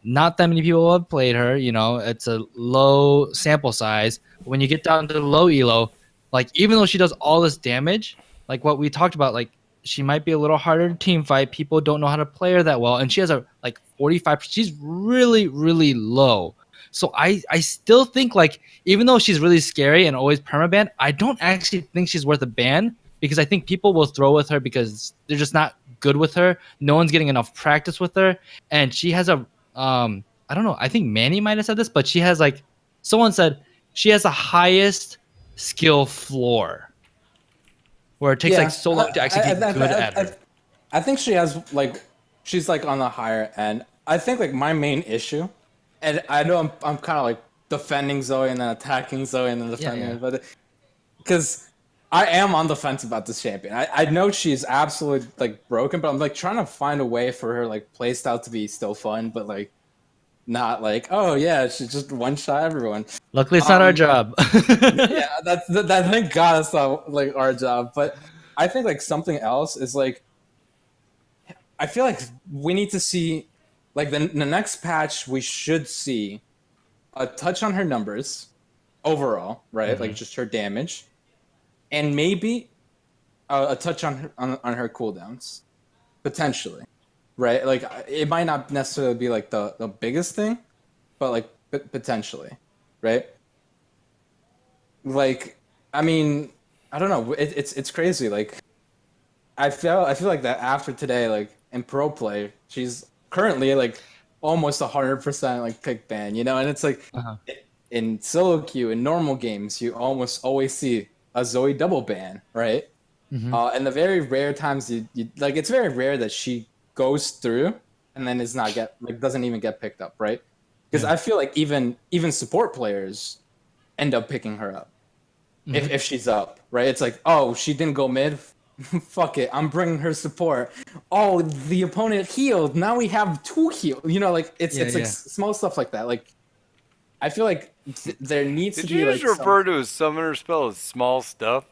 not that many people have played her. It's a low sample size. When you get down to low elo, like even though she does all this damage, like what we talked about, like she might be a little harder to team fight. People don't know how to play her that well, and she has a like 45. She's really really low. So I still think like even though she's really scary and always permaban, I don't actually think she's worth a ban because I think people will throw with her because they're just not good with her. No one's getting enough practice with her, and she has a I don't know. I think Manny might have said this, but she has like someone said she has the highest skill floor, where it takes like so long to actually get good at her.
I think she has like she's like on the higher end. I think like my main issue, and I know I'm kind of like defending Zoe and then attacking Zoe and then defending
yeah.
her, but because I am on the fence about this champion. I know she's absolutely like broken, but I'm like trying to find a way for her like playstyle to be still fun, but like not like, oh yeah, she's just one shot everyone.
Luckily, it's not our
Um,
job.
yeah, that. Thank God it's not like our job. But I think like something else is like I feel like we need to see like the next patch we should see a touch on her numbers overall, right? Like just her damage, and maybe a touch on on her cooldowns potentially, right? Like it might not necessarily be like the biggest thing, but like potentially, right? Like I mean, I don't know. It's crazy. Like I feel like that after today, like in pro play, she's currently like almost 100% like pick ban, you know, and it's like
Uh-huh.
in solo queue in normal games, you almost always see a Zoe double ban, right?
Hmm.
And the very rare times you like, it's very rare that she goes through and then is not get like doesn't even get picked up, right? Because
Yeah.
I feel like even support players end up picking her up
Hmm.
if she's up, right? It's like, oh, she didn't go mid. Fuck it, I'm bringing her support. Oh, the opponent healed. Now we have two heal. You know, like
Yeah,
it's like
yeah.
small stuff like that. Like I feel like there needs to
Did
be
you just
like some
refer to a summoner spell as small stuff?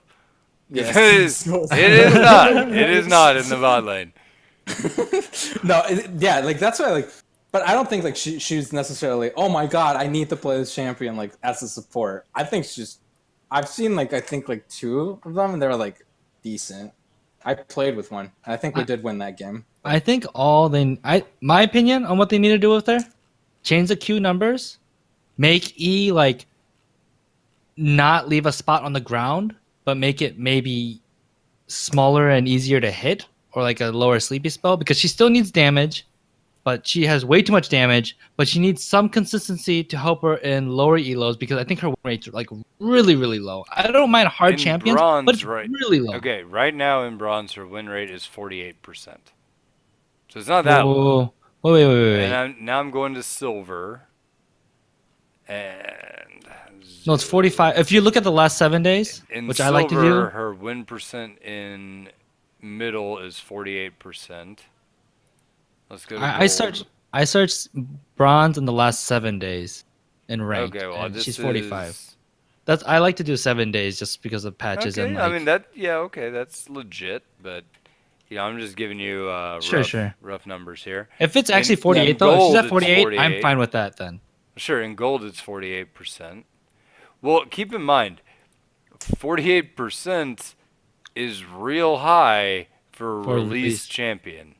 yeah.
Because it is not. It is not in the bot lane.
No, yeah, like that's why like. But I don't think like she's necessarily. Oh my god, I need to play this champion like as a support. I think she's. I've seen like I think like two of them and they're like decent. I played with one. I think we
I,
did win that game.
I think my opinion on what they need to do with her, change the Q numbers, make E like not leave a spot on the ground, but make it maybe smaller and easier to hit, or like a lower sleepy spell, because she still needs damage, but she has way too much damage. But she needs some consistency to help her in lower elos, because I think her win rates are like really, really low. I don't mind hard
In
champions, but
bronze,
it's
right?
really low.
Okay, right now in bronze, her win rate is 48%. So it's not that low.
Whoa, wait, wait, wait, wait,
And
wait.
now I'm going to silver. And
No, it's 45. If you look at the last 7 days,
in
which I like to
silver,
do,
her win percent in middle is 48%. Let's go to
I
gold.
searched bronze in the last 7 days in ranked,
Okay, well
and she's
this
45.
is
That's I like to do 7 days just because of patches and
okay. I mean
like.
that, yeah, okay, that's legit. But I'm just giving you
Sure, sure.
rough numbers here.
If it's actually
In
48 though, if she's
gold,
at
it's
48, I'm
48.
fine with that then.
Sure, in gold it's 48%. Well, keep in mind, 48% is real high for a
For
release
release.
champion.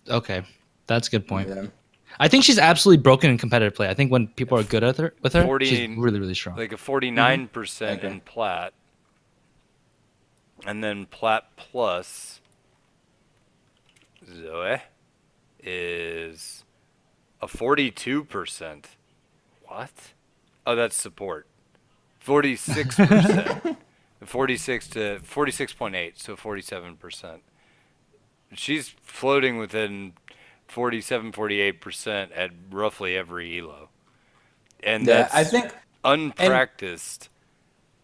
Okay, that's a good point.
Yeah.
I think she's absolutely broken in competitive play. I think when people are good at her with her,
40,
she's really, really strong.
like a
I
49%
agree.
in plat, and then plat plus Zoe is a 42%. What? Oh, that's support. 46%. 46 to 46.8, so 47%. She's floating within 47, 48% at roughly every elo. And
Yeah, I
that's
think
unpracticed.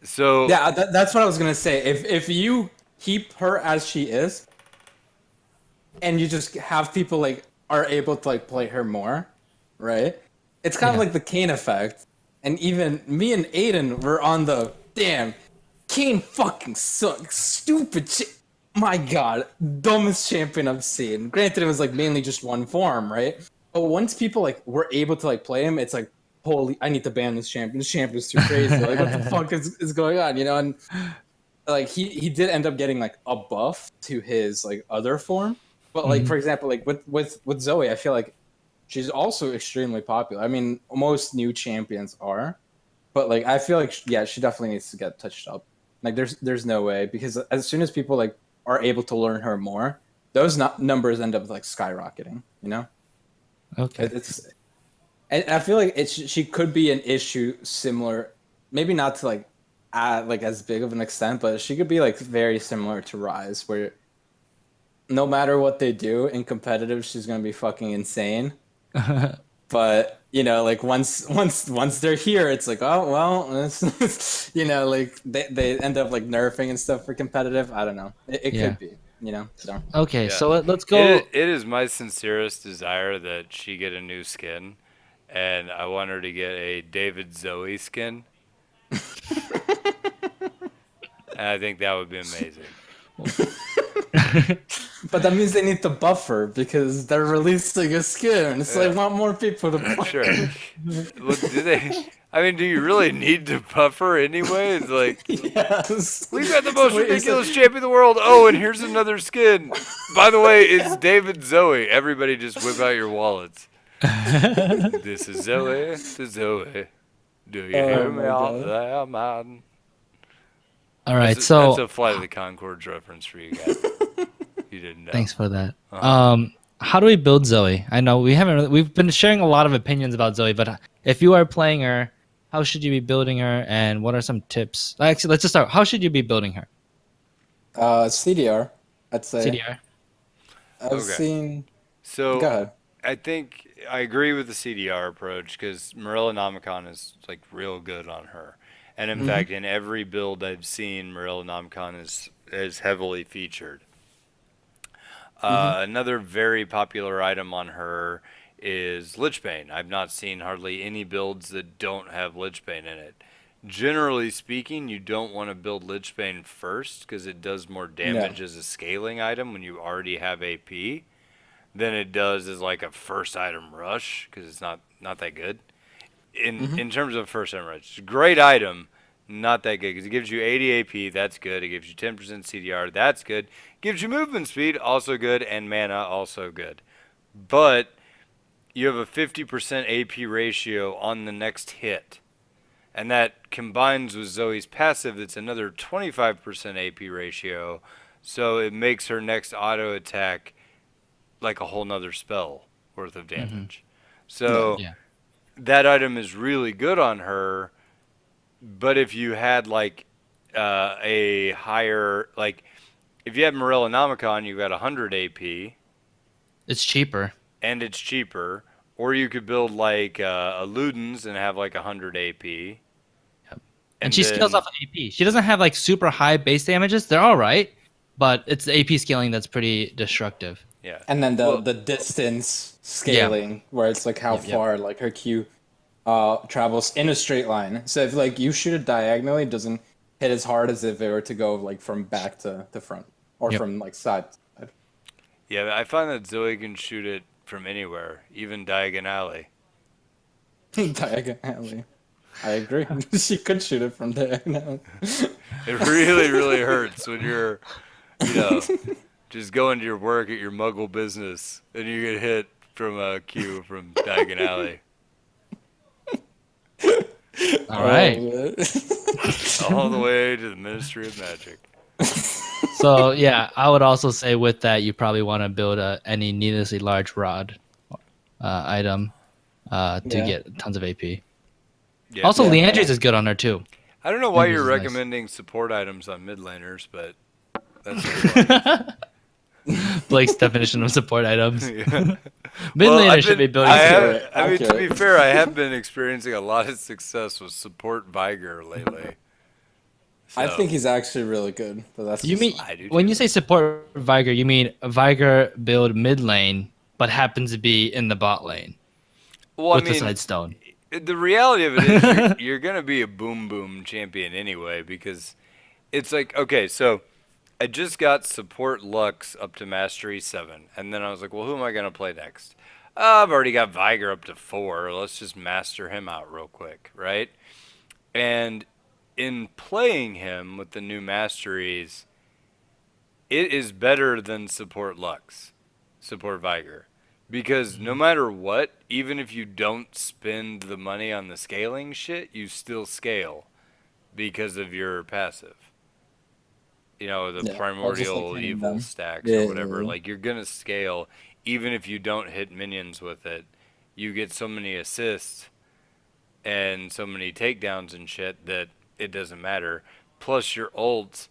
So
yeah, that's what I was gonna say. If you keep her as she is, and you just have people like are able to like play her more, right? It's kind of
Yeah.
like the Kane effect. And even me and Aiden were on the damn Kane fucking sucks, stupid shit. My God, dumbest champion I've seen. Granted, it was like mainly just one form, right? But once people like were able to like play him, it's like holy, I need to ban this champion. This champion is too crazy. Like, what the fuck is going on? You know, and like he did end up getting like a buff to his like other form. But like
Mhm.
for example, like with Zoe, I feel like she's also extremely popular. I mean, most new champions are, but like I feel like yeah, she definitely needs to get touched up. Like there's no way because as soon as people like are able to learn her more, those numbers end up like skyrocketing. You know,
Okay.
it's and I feel like she could be an issue similar, maybe not to like like as big of an extent, but she could be like very similar to Rise, where no matter what they do in competitive, she's gonna be fucking insane. But like once they're here, it's like, oh well, like they end up like nerfing and stuff for competitive. I don't know. It
Yeah.
could be, so.
Okay,
Yeah.
so let's go.
It is my sincerest desire that she get a new skin, and I want her to get a David Zoe skin. And I think that would be amazing.
But that means they need to buffer because they're releasing a skin. So I want more people to play.
Sure. Well, do they? I mean, do you really need to buffer anyway? It's like,
Yes.
we've got the
So
most
wait,
ridiculous champion in the world. Oh, and here's another skin. By the way, it's David Zoe. Everybody just whip out your wallets. This is Zoe. The Zoe. Do you hear me
my
out
God.
there, man?
All right,
That's
so
a Flight of the Conchords reference for you guys. You didn't know.
thanks for that.
Uh-huh.
How do we build Zoe? I know we've been sharing a lot of opinions about Zoe, but if you are playing her, how should you be building her, and what are some tips? Actually, let's just start. How should you be building her?
CDR, I'd say.
CDR.
I've
Okay.
seen.
So
Go ahead.
I think I agree with the CDR approach because Marilla Nomicon is like real good on her. And in fact, in every build I've seen, Marilla Nomicon is heavily featured. Another very popular item on her is Lichbane. I've not seen hardly any builds that don't have Lichbane in it. Generally speaking, you don't want to build Lichbane first because it does more damage as a scaling item when you already have AP than it does as like a first item rush because it's not that good. In terms of first item rush, it's a great item, not that good because it gives you 80 AP, that's good. It gives you 10% CDR, that's good. Gives you movement speed, also good, and mana, also good. But you have a 50% AP ratio on the next hit. And that combines with Zoe's passive, that's another 25% AP ratio. So it makes her next auto attack like a whole nother spell worth of damage. So
Yeah.
that item is really good on her. But if you had like a higher, like if you had Marilla Nomicon, you got 100 AP
It's cheaper.
and it's cheaper. Or you could build like a Ludens and have like 100 AP.
And she scales off of AP. She doesn't have like super high base damages. They're all right, but it's the AP scaling that's pretty destructive.
Yeah.
And then
Well,
the distance scaling, where it's like how far like her Q travels in a straight line. So if like you shoot it diagonally, it doesn't hit as hard as if it were to go like from back to front or from like side to side.
yeah, I find that Zoe can shoot it from anywhere, even diagonally.
Diagonally. I agree. She could shoot it from diagonally.
It really, really hurts when you're, just going to your work at your muggle business and you get hit from a Q from Diagon Alley.
All right.
All the way to the Ministry of Magic.
So yeah, I would also say with that, you probably want to build any needlessly large rod item to get tons of AP.
Yeah.
Also,
Yeah.
Leandry's is good on her too.
I don't know why
Leandry's
you're
is nice.
recommending support items on mid laners, but that's what
Blake's definition of support items.
yeah.
Mid
Well,
laner
I've
should be
been-
building.
I mean, to be
Accurate.
fair, I have been experiencing a lot of success with support Viger lately.
I
So-
think he's actually really good. But that's
You
just-
mean
I do
when
too.
you say support Viger, you mean Viger build mid lane, but happens to be in the bot lane
well,
with the side stone.
The reality of it is you're going to be a boom boom champion anyway because it's like, okay, so I just got support Lux up to Mastery 7, and then I was like, well, who am I going to play next? I've already got Viger up to 4. Let's just master him out real quick, right? And in playing him with the new masteries, it is better than support Lux, support Viger. Because no matter what, even if you don't spend the money on the scaling shit, you still scale because of your passive. The
Yeah, or just, like,
primordial
hitting
evil
them.
stacks
Yeah,
or
yeah,
whatever.
yeah.
Like, you're going to scale even if you don't hit minions with it. You get so many assists and so many takedowns and shit that it doesn't matter. Plus, your ult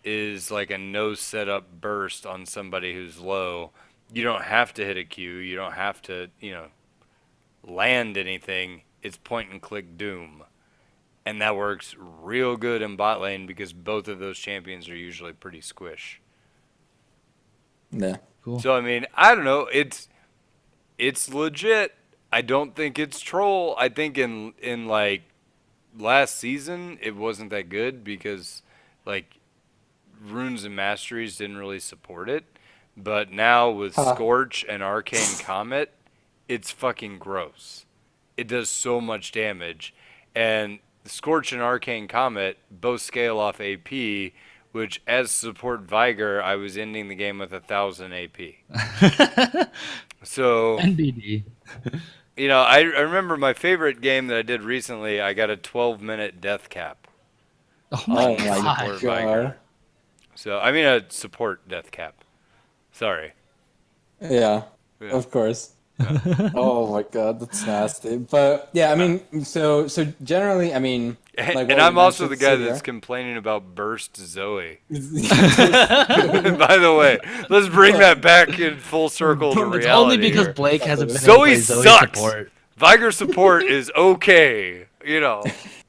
is like a no setup burst on somebody who's low. You don't have to hit a Q. You don't have to, land anything, it's point and click Doom. And that works real good in bot lane because both of those champions are usually pretty squish.
Yeah.
Cool.
So I mean, I don't know. It's legit. I don't think it's troll. I think in like last season it wasn't that good because like runes and masteries didn't really support it. But now with Scorch and Arcane Comet, it's fucking gross. It does so much damage, and Scorch and Arcane Comet both scale off AP, which as support Viger, I was ending the game with 1,000 AP. So,
NBD.
you know, I remember my favorite game that I did recently, I got a 12-minute death cap.
Oh
Oh
my
my
god.
god.
So, I mean a support death cap. Sorry.
Yeah,
Yeah.
of course. Oh my god, that's nasty. But yeah, I mean, so generally, I mean,
And,
like
and
what
I'm
we
also the
mentioned,
guy
Sivir.
that's complaining about burst Zoe. By the way, let's bring that back in full circle to
It's
reality.
only because
here.
Blake hasn't been able to
Zoe
play Zoe
sucks.
support.
Viger support is okay. You know,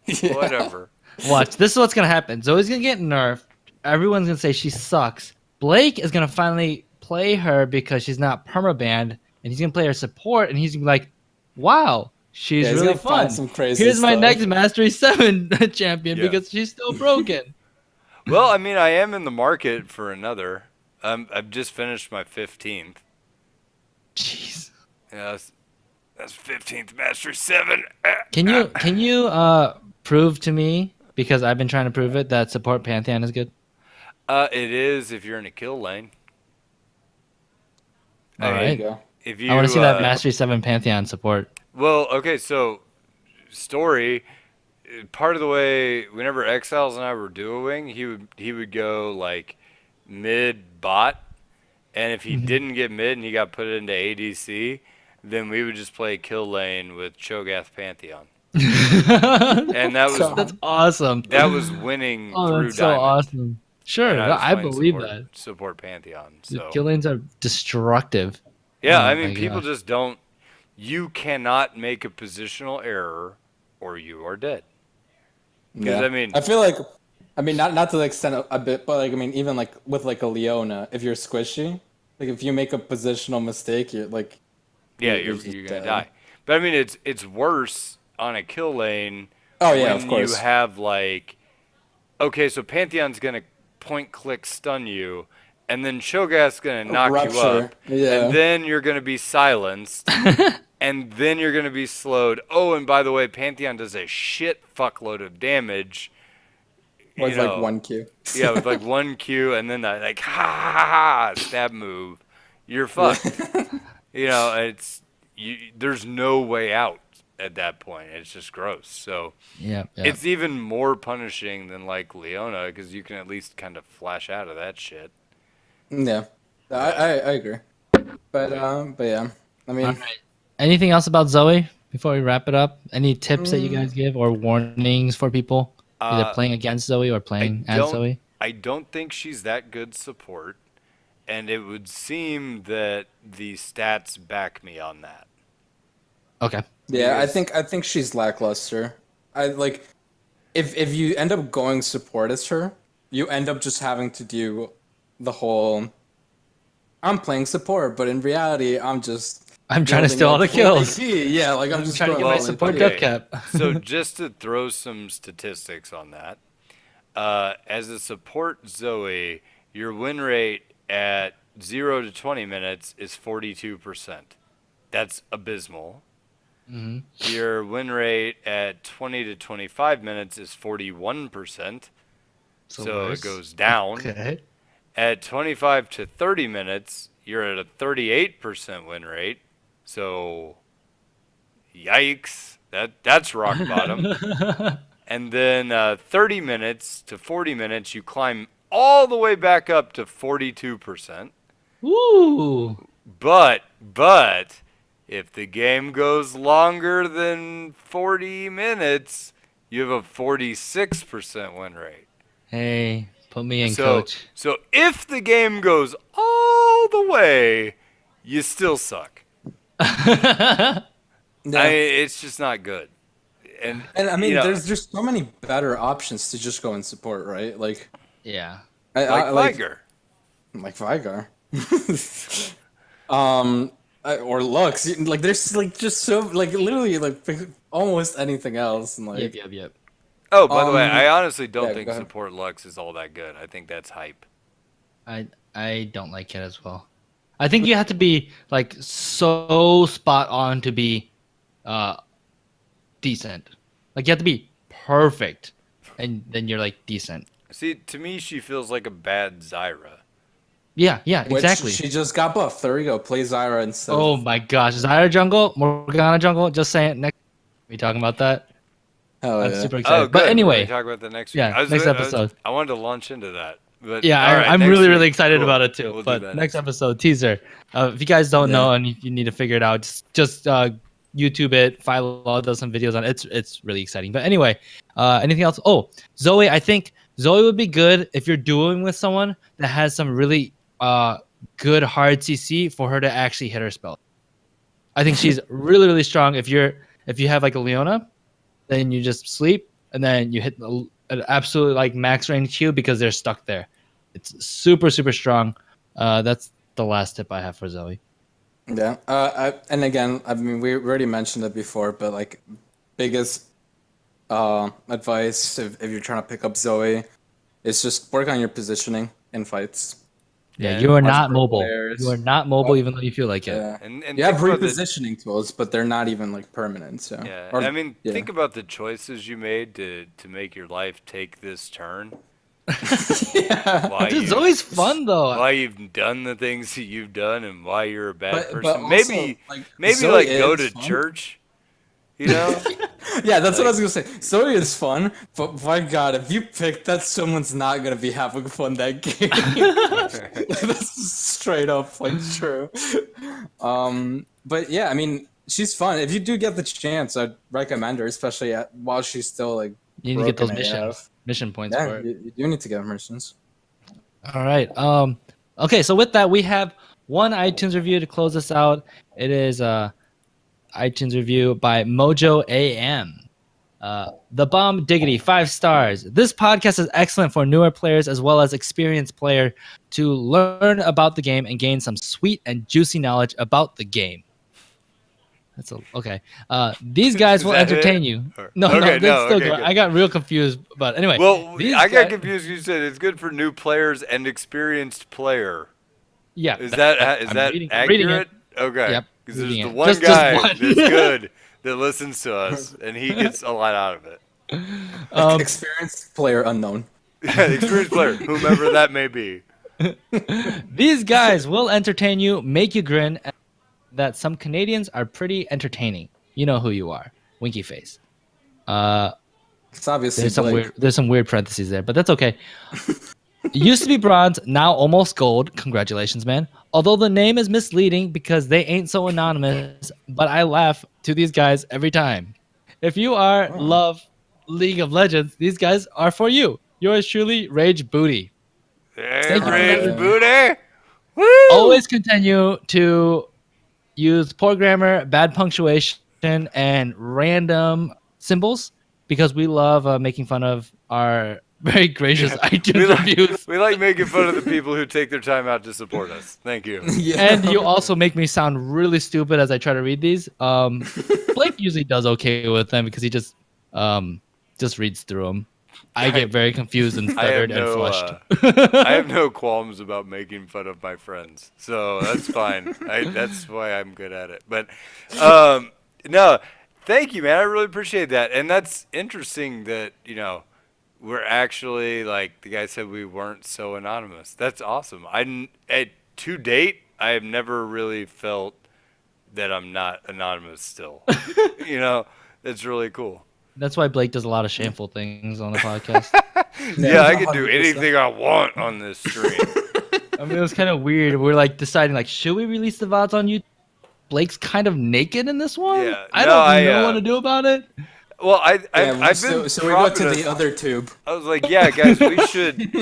Yeah.
whatever.
Watch, this is what's gonna happen. Zoe's gonna get nerfed. Everyone's gonna say she sucks. Blake is gonna finally play her because she's not permabanned, and he's gonna play her support, and he's gonna be like, "Wow, she's
Yeah, he's
really
gonna find
fun.
some crazy
Here's my
stuff."
next Mastery 7 champion
Yeah.
because she's still broken."
Well, I mean, I am in the market for another. I've just finished my 15th.
Jeez.
Yeah, that's 15th Mastery 7.
Can you prove to me, because I've been trying to prove it, that support Pantheon is good?
It is if you're in a kill lane.
All
There you
right.
go.
If you
I want to see that Mastery 7 Pantheon support.
Well, okay, so story. Part of the way, whenever Exiles and I were duoing, he would go like mid bot, and if he didn't get mid and he got put into ADC, then we would just play kill lane with Cho'Gath Pantheon, and
That's awesome.
that was winning
Oh,
through
that's so
Diamond.
awesome. Sure,
And was
I
playing
believe
support,
that.
support Pantheon.
The
So
kill lanes are destructive.
yeah,
Oh
I
my
mean, people
gosh.
just don't. You cannot make a positional error, or you are dead.
Yeah.
I mean-
I feel like, I mean, not to the extent a bit, but like, I mean, even like with like a Leona, if you're squishy, like if you make a positional mistake, you're like,
Yeah,
You're
you're
just
gonna
dead.
die. But I mean, it's worse on a kill lane.
Oh, yeah,
when
of course.
you have like, okay, so Pantheon's gonna point click stun you, and then Cho'Gath's gonna knock you
Rupture,
up,
yeah.
and then you're gonna be silenced, and then you're gonna be slowed. Oh, and by the way, Pantheon does a shit fuckload of damage.
with
you
like
know,
one Q.
Yeah, with like one Q, and then that like ha ha ha ha stab move. You're fucked. You know, there's no way out at that point. It's just gross. So
Yeah.
it's even more punishing than like Leona because you can at least kind of flash out of that shit.
Yeah, I agree. But yeah, I mean,
All right. Anything else about Zoe before we wrap it up? Any tips that you guys give or warnings for people either playing against Zoe or playing as Zoe?
I don't think she's that good support, and it would seem that the stats back me on that.
Okay.
yeah,
because-
I think she's lackluster. I like if you end up going support as her, you end up just having to do the whole. I'm playing support, but in reality, I'm
I'm trying to
building
steal all the
up full
kills.
AP. Yeah, like I'm just
trying to
going
get my
all in.
support
okay.
death cap.
So just to throw some statistics on that, as a support Zoe, your win rate at 0 to 20 minutes is 42%. That's abysmal. Your win rate at 20 to 25 minutes is 41%. So
worse.
it goes down.
Okay.
At 25 to 30 minutes, you're at a 38% win rate. So, yikes. That's rock bottom. And then 30 minutes to 40 minutes, you climb all the way back up to 42%.
Woo!
But if the game goes longer than 40 minutes, you have a 46% win rate.
Hey, put me in,
So,
coach.
so if the game goes all the way, you still suck.
Yeah.
it's just not good. And
And I mean,
you know,
there's just so many better options to just go and support, right? Like,
Yeah.
like
like
Viger.
Vigar. Or Lux. Like, there's like just so like literally like almost anything else, and
Yep.
like,
Yep. Yep.
Oh, by the way, I honestly don't
yeah,
think
go ahead.
support Lux is all that good. I think that's hype.
I don't like it as well. I think you have to be like so spot on to be uh decent. Like you have to be perfect, and then you're like decent.
See, to me, she feels like a bad Zyra.
Yeah. Yeah.
Which
Exactly.
she just got buffed. There we go. Play Zyra instead
Oh
of
my gosh, Zyra jungle, Morgana jungle. Just saying. Next, we talking about that?
hell
I'm
yeah.
super
Oh,
excited. But
good. We're gonna
anyway,
talk about the next week.
yeah, next episode.
I wanted to launch into that, but
Yeah,
all right,
I'm
next
really, really
week.
excited
Cool.
about it too.
We'll do
But
that
next
week.
episode teaser. If you guys don't know and you need to figure it out, just YouTube it. Philo does some videos on it. It's really exciting. But anyway, anything else? Oh, Zoe. I think Zoe would be good if you're dueling with someone that has some really good hard CC for her to actually hit her spell. I think she's really, really strong. If you have like a Leona, then you just sleep and then you hit an absolute like max range Q because they're stuck there. It's super, super strong. That's the last tip I have for Zoe.
Yeah. And again, I mean, we already mentioned it before, but like, biggest advice if you're trying to pick up Zoe is just work on your positioning in fights.
Yeah,
Yeah,
you are
Watch
not
pro
mobile.
players.
You are not mobile, even though you feel like it.
Yeah.
and
You have
think about the
repositioning tools, but they're not even like permanent. So
yeah.
Or-
I mean,
yeah.
think about the choices you made to make your life take this turn.
yeah.
Why
Dude,
you
Zoe's fun though.
why you've done the things that you've done and why you're a bad
But
person.
also,
maybe
like, Zoe
like go
is
to
fun.
church. You know.
Yeah, that's what I was gonna say. Zoe is fun, but my God, if you pick that, someone's not gonna be having fun that game. That's straight up like true. But yeah, I mean, she's fun. If you do get the chance, I'd recommend her, especially while she's still like.
You need to get those
broken AF.
mission points
Yeah,
for it.
you do need to get missions.
All right. Okay, so with that, we have one iTunes review to close us out. It is iTunes review by Mojo AM. The Bomb Diggity, 5 stars. This podcast is excellent for newer players as well as experienced player to learn about the game and gain some sweet and juicy knowledge about the game. Okay. These guys
Is
will
that it?
entertain you.
Or-
No,
okay,
that's
no,
still
okay,
good.
good.
I got real confused, but anyway.
Well,
these
I got
guys-
confused. You said it's good for new players and experienced player.
Yeah.
Is that
I'm reading it.
accurate? Okay.
Yep,
Because there's
reading
the
it.
one
Just
guy
one.
that's good that listens to us, and he gets a lot out of it.
Experienced player unknown.
Experienced player, whomever that may be.
These guys will entertain you, make you grin, and that some Canadians are pretty entertaining. You know who you are. Winky face.
It's obviously
There's some weird parentheses there, but that's okay. Used to be bronze, now almost gold. Congratulations, man. Although the name is misleading because they ain't so anonymous, but I laugh to these guys every time. If you love League of Legends, these guys are for you. Yours truly, Rage Booty.
Hey,
Thank you.
Rage Booty! Woo!
Always continue to use poor grammar, bad punctuation, and random symbols because we love making fun of our very gracious iTunes reviews.
We like making fun of the people who take their time out to support us. Thank you.
Yeah.
And you also make me sound really stupid as I try to read these. Blake usually does okay with them because he just reads through them. I get very confused and stuttered and flushed.
I have no qualms about making fun of my friends, so that's fine. That's why I'm good at it. But no, thank you, man. I really appreciate that, and that's interesting that we're actually like the guy said we weren't so anonymous. That's awesome. To date, I have never really felt that I'm not anonymous still. That's really cool.
That's why Blake does a lot of shameful things on the podcast.
Yeah, I can do anything I want on this stream.
I mean, it was kind of weird. We're like deciding, like, should we release the VODs on YouTube? Blake's kind of naked in this one.
Yeah,
I don't know what to do about it.
Well, I've
so
been
so we go to
propping
the
us-
other tube.
I was like, yeah, guys, we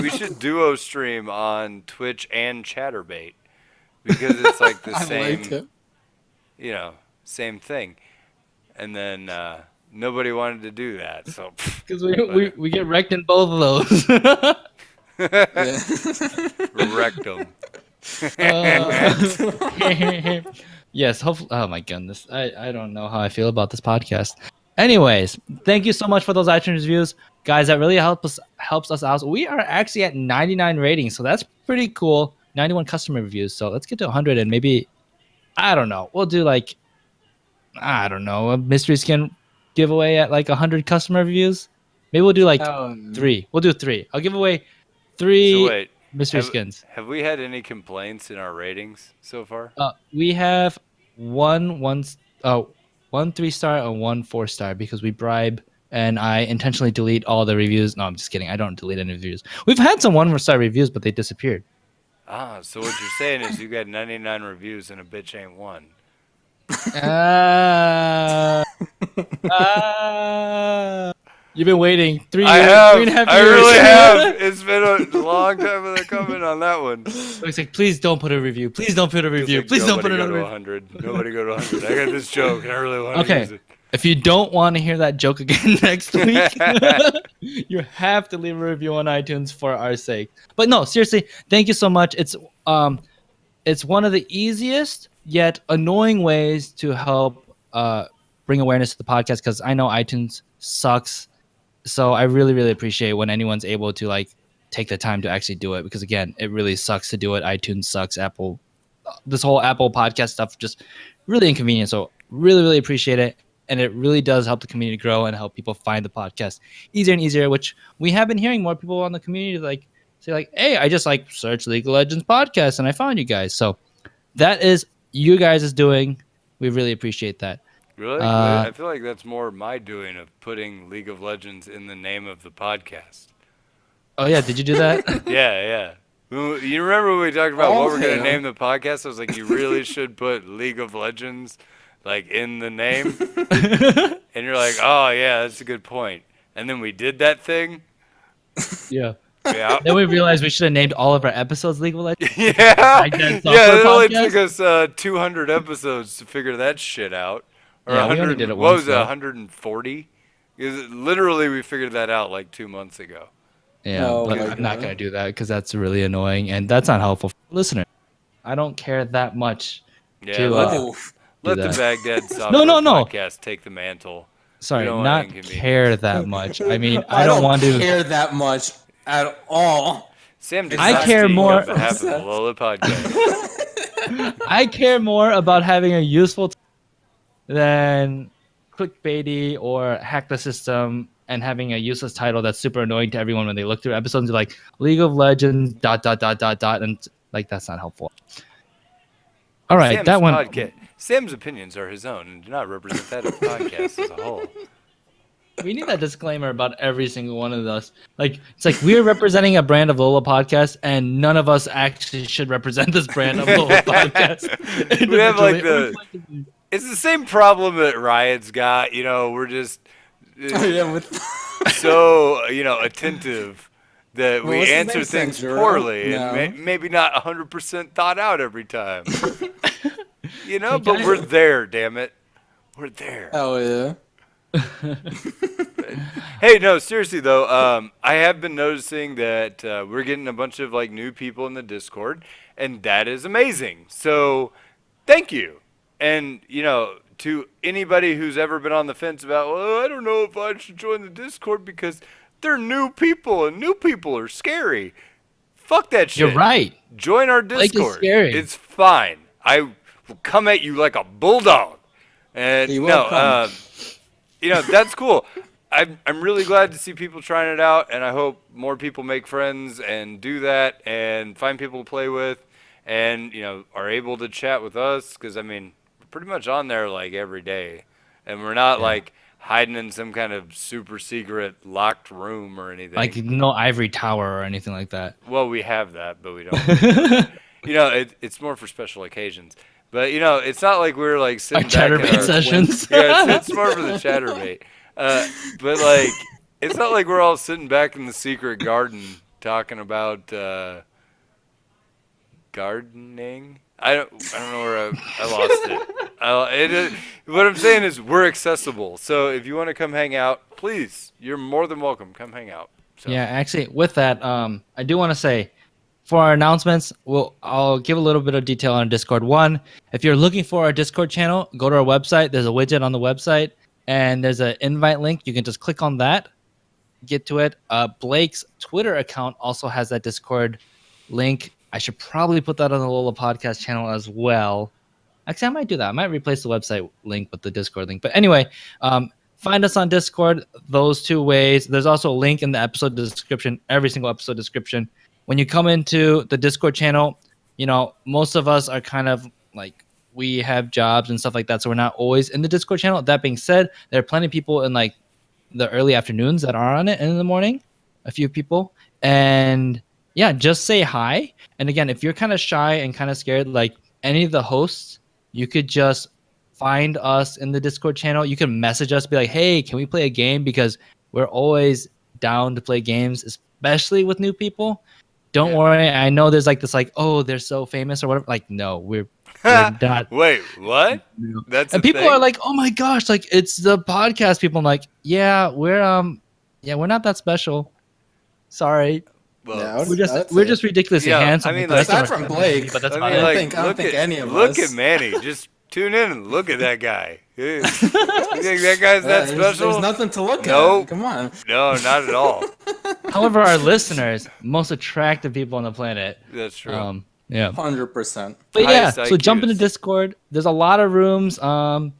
should duo stream on Twitch and ChatterBait because it's like the
I
same,
like it.
same thing. and then nobody wanted to do that. So
Because we get wrecked in both of those.
Yeah.
wrecked them.
Yes, hopefully. Oh my goodness, I don't know how I feel about this podcast. Anyways, thank you so much for those iTunes reviews, guys. That really helps us out. We are actually at 99 ratings, so that's pretty cool. 91 customer reviews. So let's get to 100 and maybe I don't know. We'll do like I don't know a mystery skin giveaway at like 100 customer reviews. Maybe we'll do like three. We'll do three. I'll give away
So
3
wait,
mystery skins.
have we had any complaints in our ratings so far?
We have one 3-star and 1 4-star because we bribe and I intentionally delete all the reviews. No, I'm just kidding. I don't delete any reviews. We've had some 1-star reviews, but they disappeared.
So what you're saying is you got 99 reviews and a bitch ain't one.
You've been waiting 3 years,
I have.
3.5 years.
I really have. It's been a long time in the coming on that one.
So he's like, please don't put a review. Please don't put a review.
Like,
Please don't put
nobody
another
go to
review.
100. Nobody go to 100. I got this joke and I really want to
Okay.
use it.
If you don't want to hear that joke again next week, you have to leave a review on iTunes for our sake. But no, seriously, thank you so much. It's one of the easiest yet annoying ways to help bring awareness to the podcast because I know iTunes sucks. So I really, really appreciate when anyone's able to like take the time to actually do it because again, it really sucks to do it. iTunes sucks. Apple, this whole Apple podcast stuff just really inconvenient. So really, really appreciate it. And it really does help the community grow and help people find the podcast easier and easier, which we have been hearing more people on the community like say like, hey, I just like search League of Legends podcast and I found you guys. So that is you guys is doing. We really appreciate that.
Really? I feel like that's more my doing of putting League of Legends in the name of the podcast.
Oh yeah, did you do that?
Yeah. You remember when we talked about what we're going to
Okay.
name the podcast? I was like, you really should put League of Legends like in the name. And you're like, oh yeah, that's a good point. And then we did that thing.
Yeah.
Yeah.
Then we realized we should have named all of our episodes League of Legends.
Yeah.
Like that
Yeah,
software
it only
podcast?
took us 200 episodes to figure that shit out. Or
Yeah, we only
100,
did it
what
once,
was it,
though.
140? Because literally we figured that out like 2 months ago.
Yeah,
Oh
but
my
I'm not
God.
gonna do that because that's really annoying and that's not helpful for listeners. I don't care that much.
Yeah,
To,
let the
that.
Baghdad Software
no.
podcast take the mantle.
Sorry,
We don't want
not
inconvenience.
care that much. I mean,
I
don't want to.
care that much at all.
Sam does
I
not
care
speak
more-
on behalf of the LOLA podcast.
I care more about having a useful than clickbaity or hack the system and having a useless title that's super annoying to everyone when they look through episodes and they're like League of Legends ... and like that's not helpful. All right,
Sam's
that one.
Sam's opinions are his own and do not represent that of the podcast as a whole.
We need that disclaimer about every single one of us. Like it's like we're representing a brand of Lola podcast, and none of us actually should represent this brand of Lola podcast.
We have like
individually.
it's the same problem that Riot's got. You know, we're just
Yeah, with
so attentive that
Well,
we
what's his
answer
name,
things
Sanjuro?
poorly
No.
and maybe not 100% thought out every time.
Hey,
But
guys.
we're there, damn it. We're there.
oh yeah.
Hey, no, seriously though, I have been noticing that we're getting a bunch of like new people in the Discord, and that is amazing. So, thank you. And to anybody who's ever been on the fence about, well, I don't know if I should join the Discord because they're new people and new people are scary. Fuck that shit.
You're right.
Join our
Like, it's
Discord.
scary.
It's fine. I will come at you like a bulldog. And
You will come.
that's cool. I'm really glad to see people trying it out, and I hope more people make friends and do that and find people to play with, and are able to chat with us because we're pretty much on there like every day, and we're not like hiding in some kind of super secret locked room or anything.
Like no ivory tower or anything like that.
Well, we have that, but we don't. It's more for special occasions. But it's not like we're like
Our
sitting back in
chatterbait
our
sessions.
Yeah, it's more for the chatterbait. But like, it's not like we're all sitting back in the secret garden talking about gardening. I don't know where I lost it. What I'm saying is we're accessible. So if you want to come hang out, please, you're more than welcome. Come hang out. So.
Yeah, actually, with that, I do want to say, for our announcements, I'll give a little bit of detail on Discord. One, if you're looking for our Discord channel, go to our website. There's a widget on the website, and there's an invite link. You can just click on that, get to it. Blake's Twitter account also has that Discord link. I should probably put that on the Lola podcast channel as well. Actually, I might do that. I might replace the website link with the Discord link. But anyway, find us on Discord those two ways. There's also a link in the episode description, every single episode description. When you come into the Discord channel, most of us are kind of like, we have jobs and stuff like that, so we're not always in the Discord channel. That being said, there are plenty of people in like the early afternoons that are on it, and in the morning, a few people. And yeah, just say hi. And again, if you're kind of shy and kind of scared, like any of the hosts, you could just find us in the Discord channel. You can message us, be like, hey, can we play a game? Because we're always down to play games, especially with new people. Don't worry. I know there's like this, like, oh, they're so famous or whatever. Like, no, we're not.
Wait, what? That's
and people are like, oh my gosh, like it's the podcast people. I'm like, yeah, we're not that special. Sorry.
Well,
We're just ridiculously handsome.
I mean, like,
aside from Blake,
but that's
I
about
mean,
it.
like,
I don't think any of us.
Look at Manny. Just tune in and look at that guy. You think that guy's that special?
There's nothing to look
Nope.
at. Come on.
No, not at all.
However, our listeners, most attractive people on the planet.
That's true.
Yeah.
100%.
But yeah,
Highest
so jump
IQs.
into Discord. There's a lot of rooms. The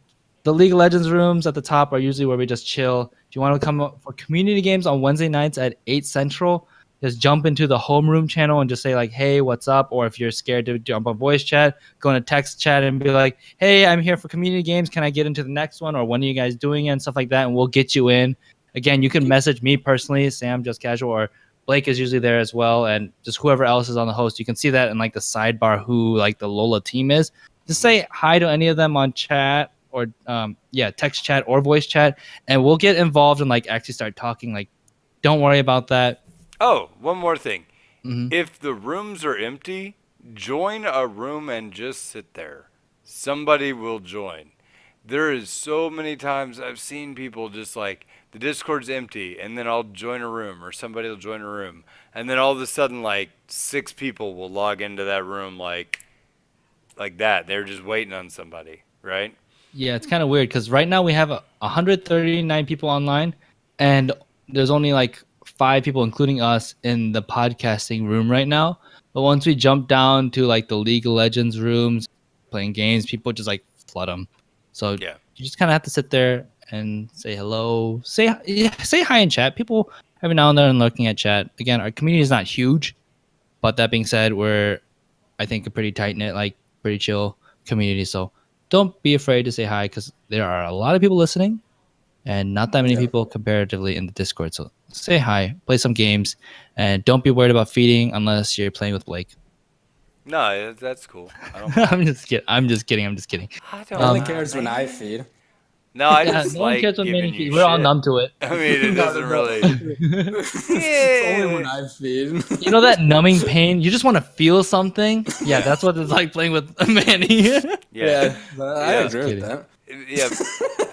League of Legends rooms at the top are usually where we just chill. If you want to come up for community games on Wednesday nights at 8 Central, just jump into the homeroom channel and just say like, hey, what's up? Or if you're scared to jump on voice chat, go into text chat and be like, hey, I'm here for community games. Can I get into the next one? Or when are you guys doing it? And stuff like that. And we'll get you in. Again, you can message me personally, Sam Just Casual, or Blake is usually there as well. And just whoever else is on the host. You can see that in like the sidebar who like the Lola team is. Just say hi to any of them on chat or text chat or voice chat. And we'll get involved and like actually start talking. Like, don't worry about that.
Oh, one more thing.
Mhm.
If the rooms are empty, join a room and just sit there. Somebody will join. There is so many times I've seen people just like, the Discord's empty, and then I'll join a room, or somebody will join a room, and then all of a sudden, like, 6 people will log into that room like that. They're just waiting on somebody, right?
Yeah, it's kind of weird because right now we have 139 people online, and there's only like 5 people, including us, in the podcasting room right now. But once we jump down to like the League of Legends rooms, playing games, people just like flood them. So
Yeah.
you just kind of have to sit there and say hello, say hi in chat. People every now and then are looking at chat. Again, our community is not huge, but that being said, we're I think a pretty tight knit, like pretty chill community. So don't be afraid to say hi because there are a lot of people listening and not that many people comparatively in the Discord. So say hi, play some games, and don't be worried about feeding unless you're playing with Blake.
No, that's cool. I don't
I'm just kidding. I'm just kidding.
I
He
don't
only
mind,
cares when
man.
I feed.
No, I
Yeah,
just
no one
like
cares what
giving
Manny
you
feeds. We're all
shit.
numb to it.
I mean, it doesn't really.
It's only when I feed.
You know that numbing pain? You just want to feel something? Yeah, that's what it's like playing with Manny.
Yeah.
I
Yeah.
agree with that.
Yeah.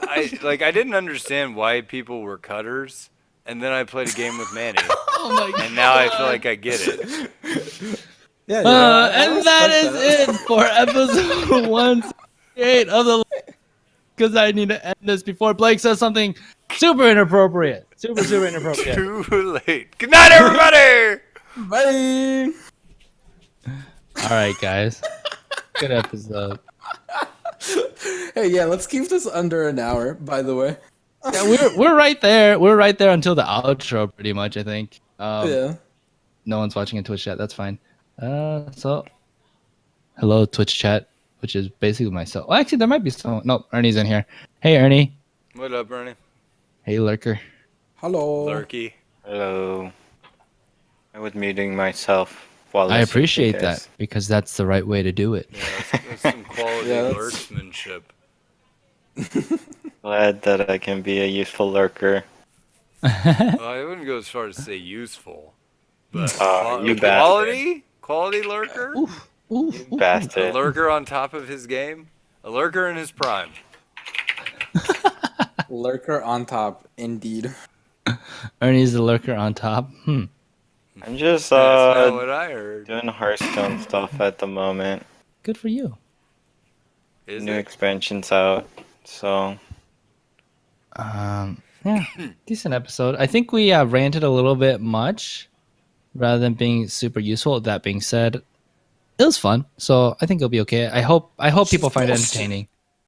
I didn't understand why people were cutters, and then I played a game with Manny,
Oh my god.
and now I feel like I get it.
Yeah,
And that is it for episode 168 of the. Because I need to end this before Blake says something super inappropriate. Super inappropriate.
Too late. Good night, everybody.
Bye.
All right, guys. Good episode.
Hey, yeah, let's keep this under an hour, by the way.
Yeah, we're right there. We're right there until the outro, pretty much. I think.
Yeah.
No one's watching in Twitch chat. That's fine. So, hello Twitch chat, which is basically myself. Well, actually, there might be someone. No, Ernie's in here. Hey, Ernie.
What up, Bernie?
Hey, Lurker.
Hello.
Lurky.
Hello. I was muting myself while
I
listening to
appreciate
this.
that because that's the right way to do it.
Yeah, that's some quality
Yeah, that's-
lurksmanship.
Glad that I can be a useful lurker.
Well, I wouldn't go as far as to say useful, but
You bastard.
quality lurker.
Ooh,
You
ooh,
A
bastard.
lurker on top of his game. A lurker in his prime.
Lurker on top, indeed.
Ernie's the lurker on top.
I'm just
That's not what I heard.
doing Hearthstone stuff at the moment.
Good for you.
Is
New
it?
expansion's out, so
Yeah, decent episode. I think we ranted a little bit much rather than being super useful. That being said, it was fun, so I think it'll be okay. I hope people find it entertaining.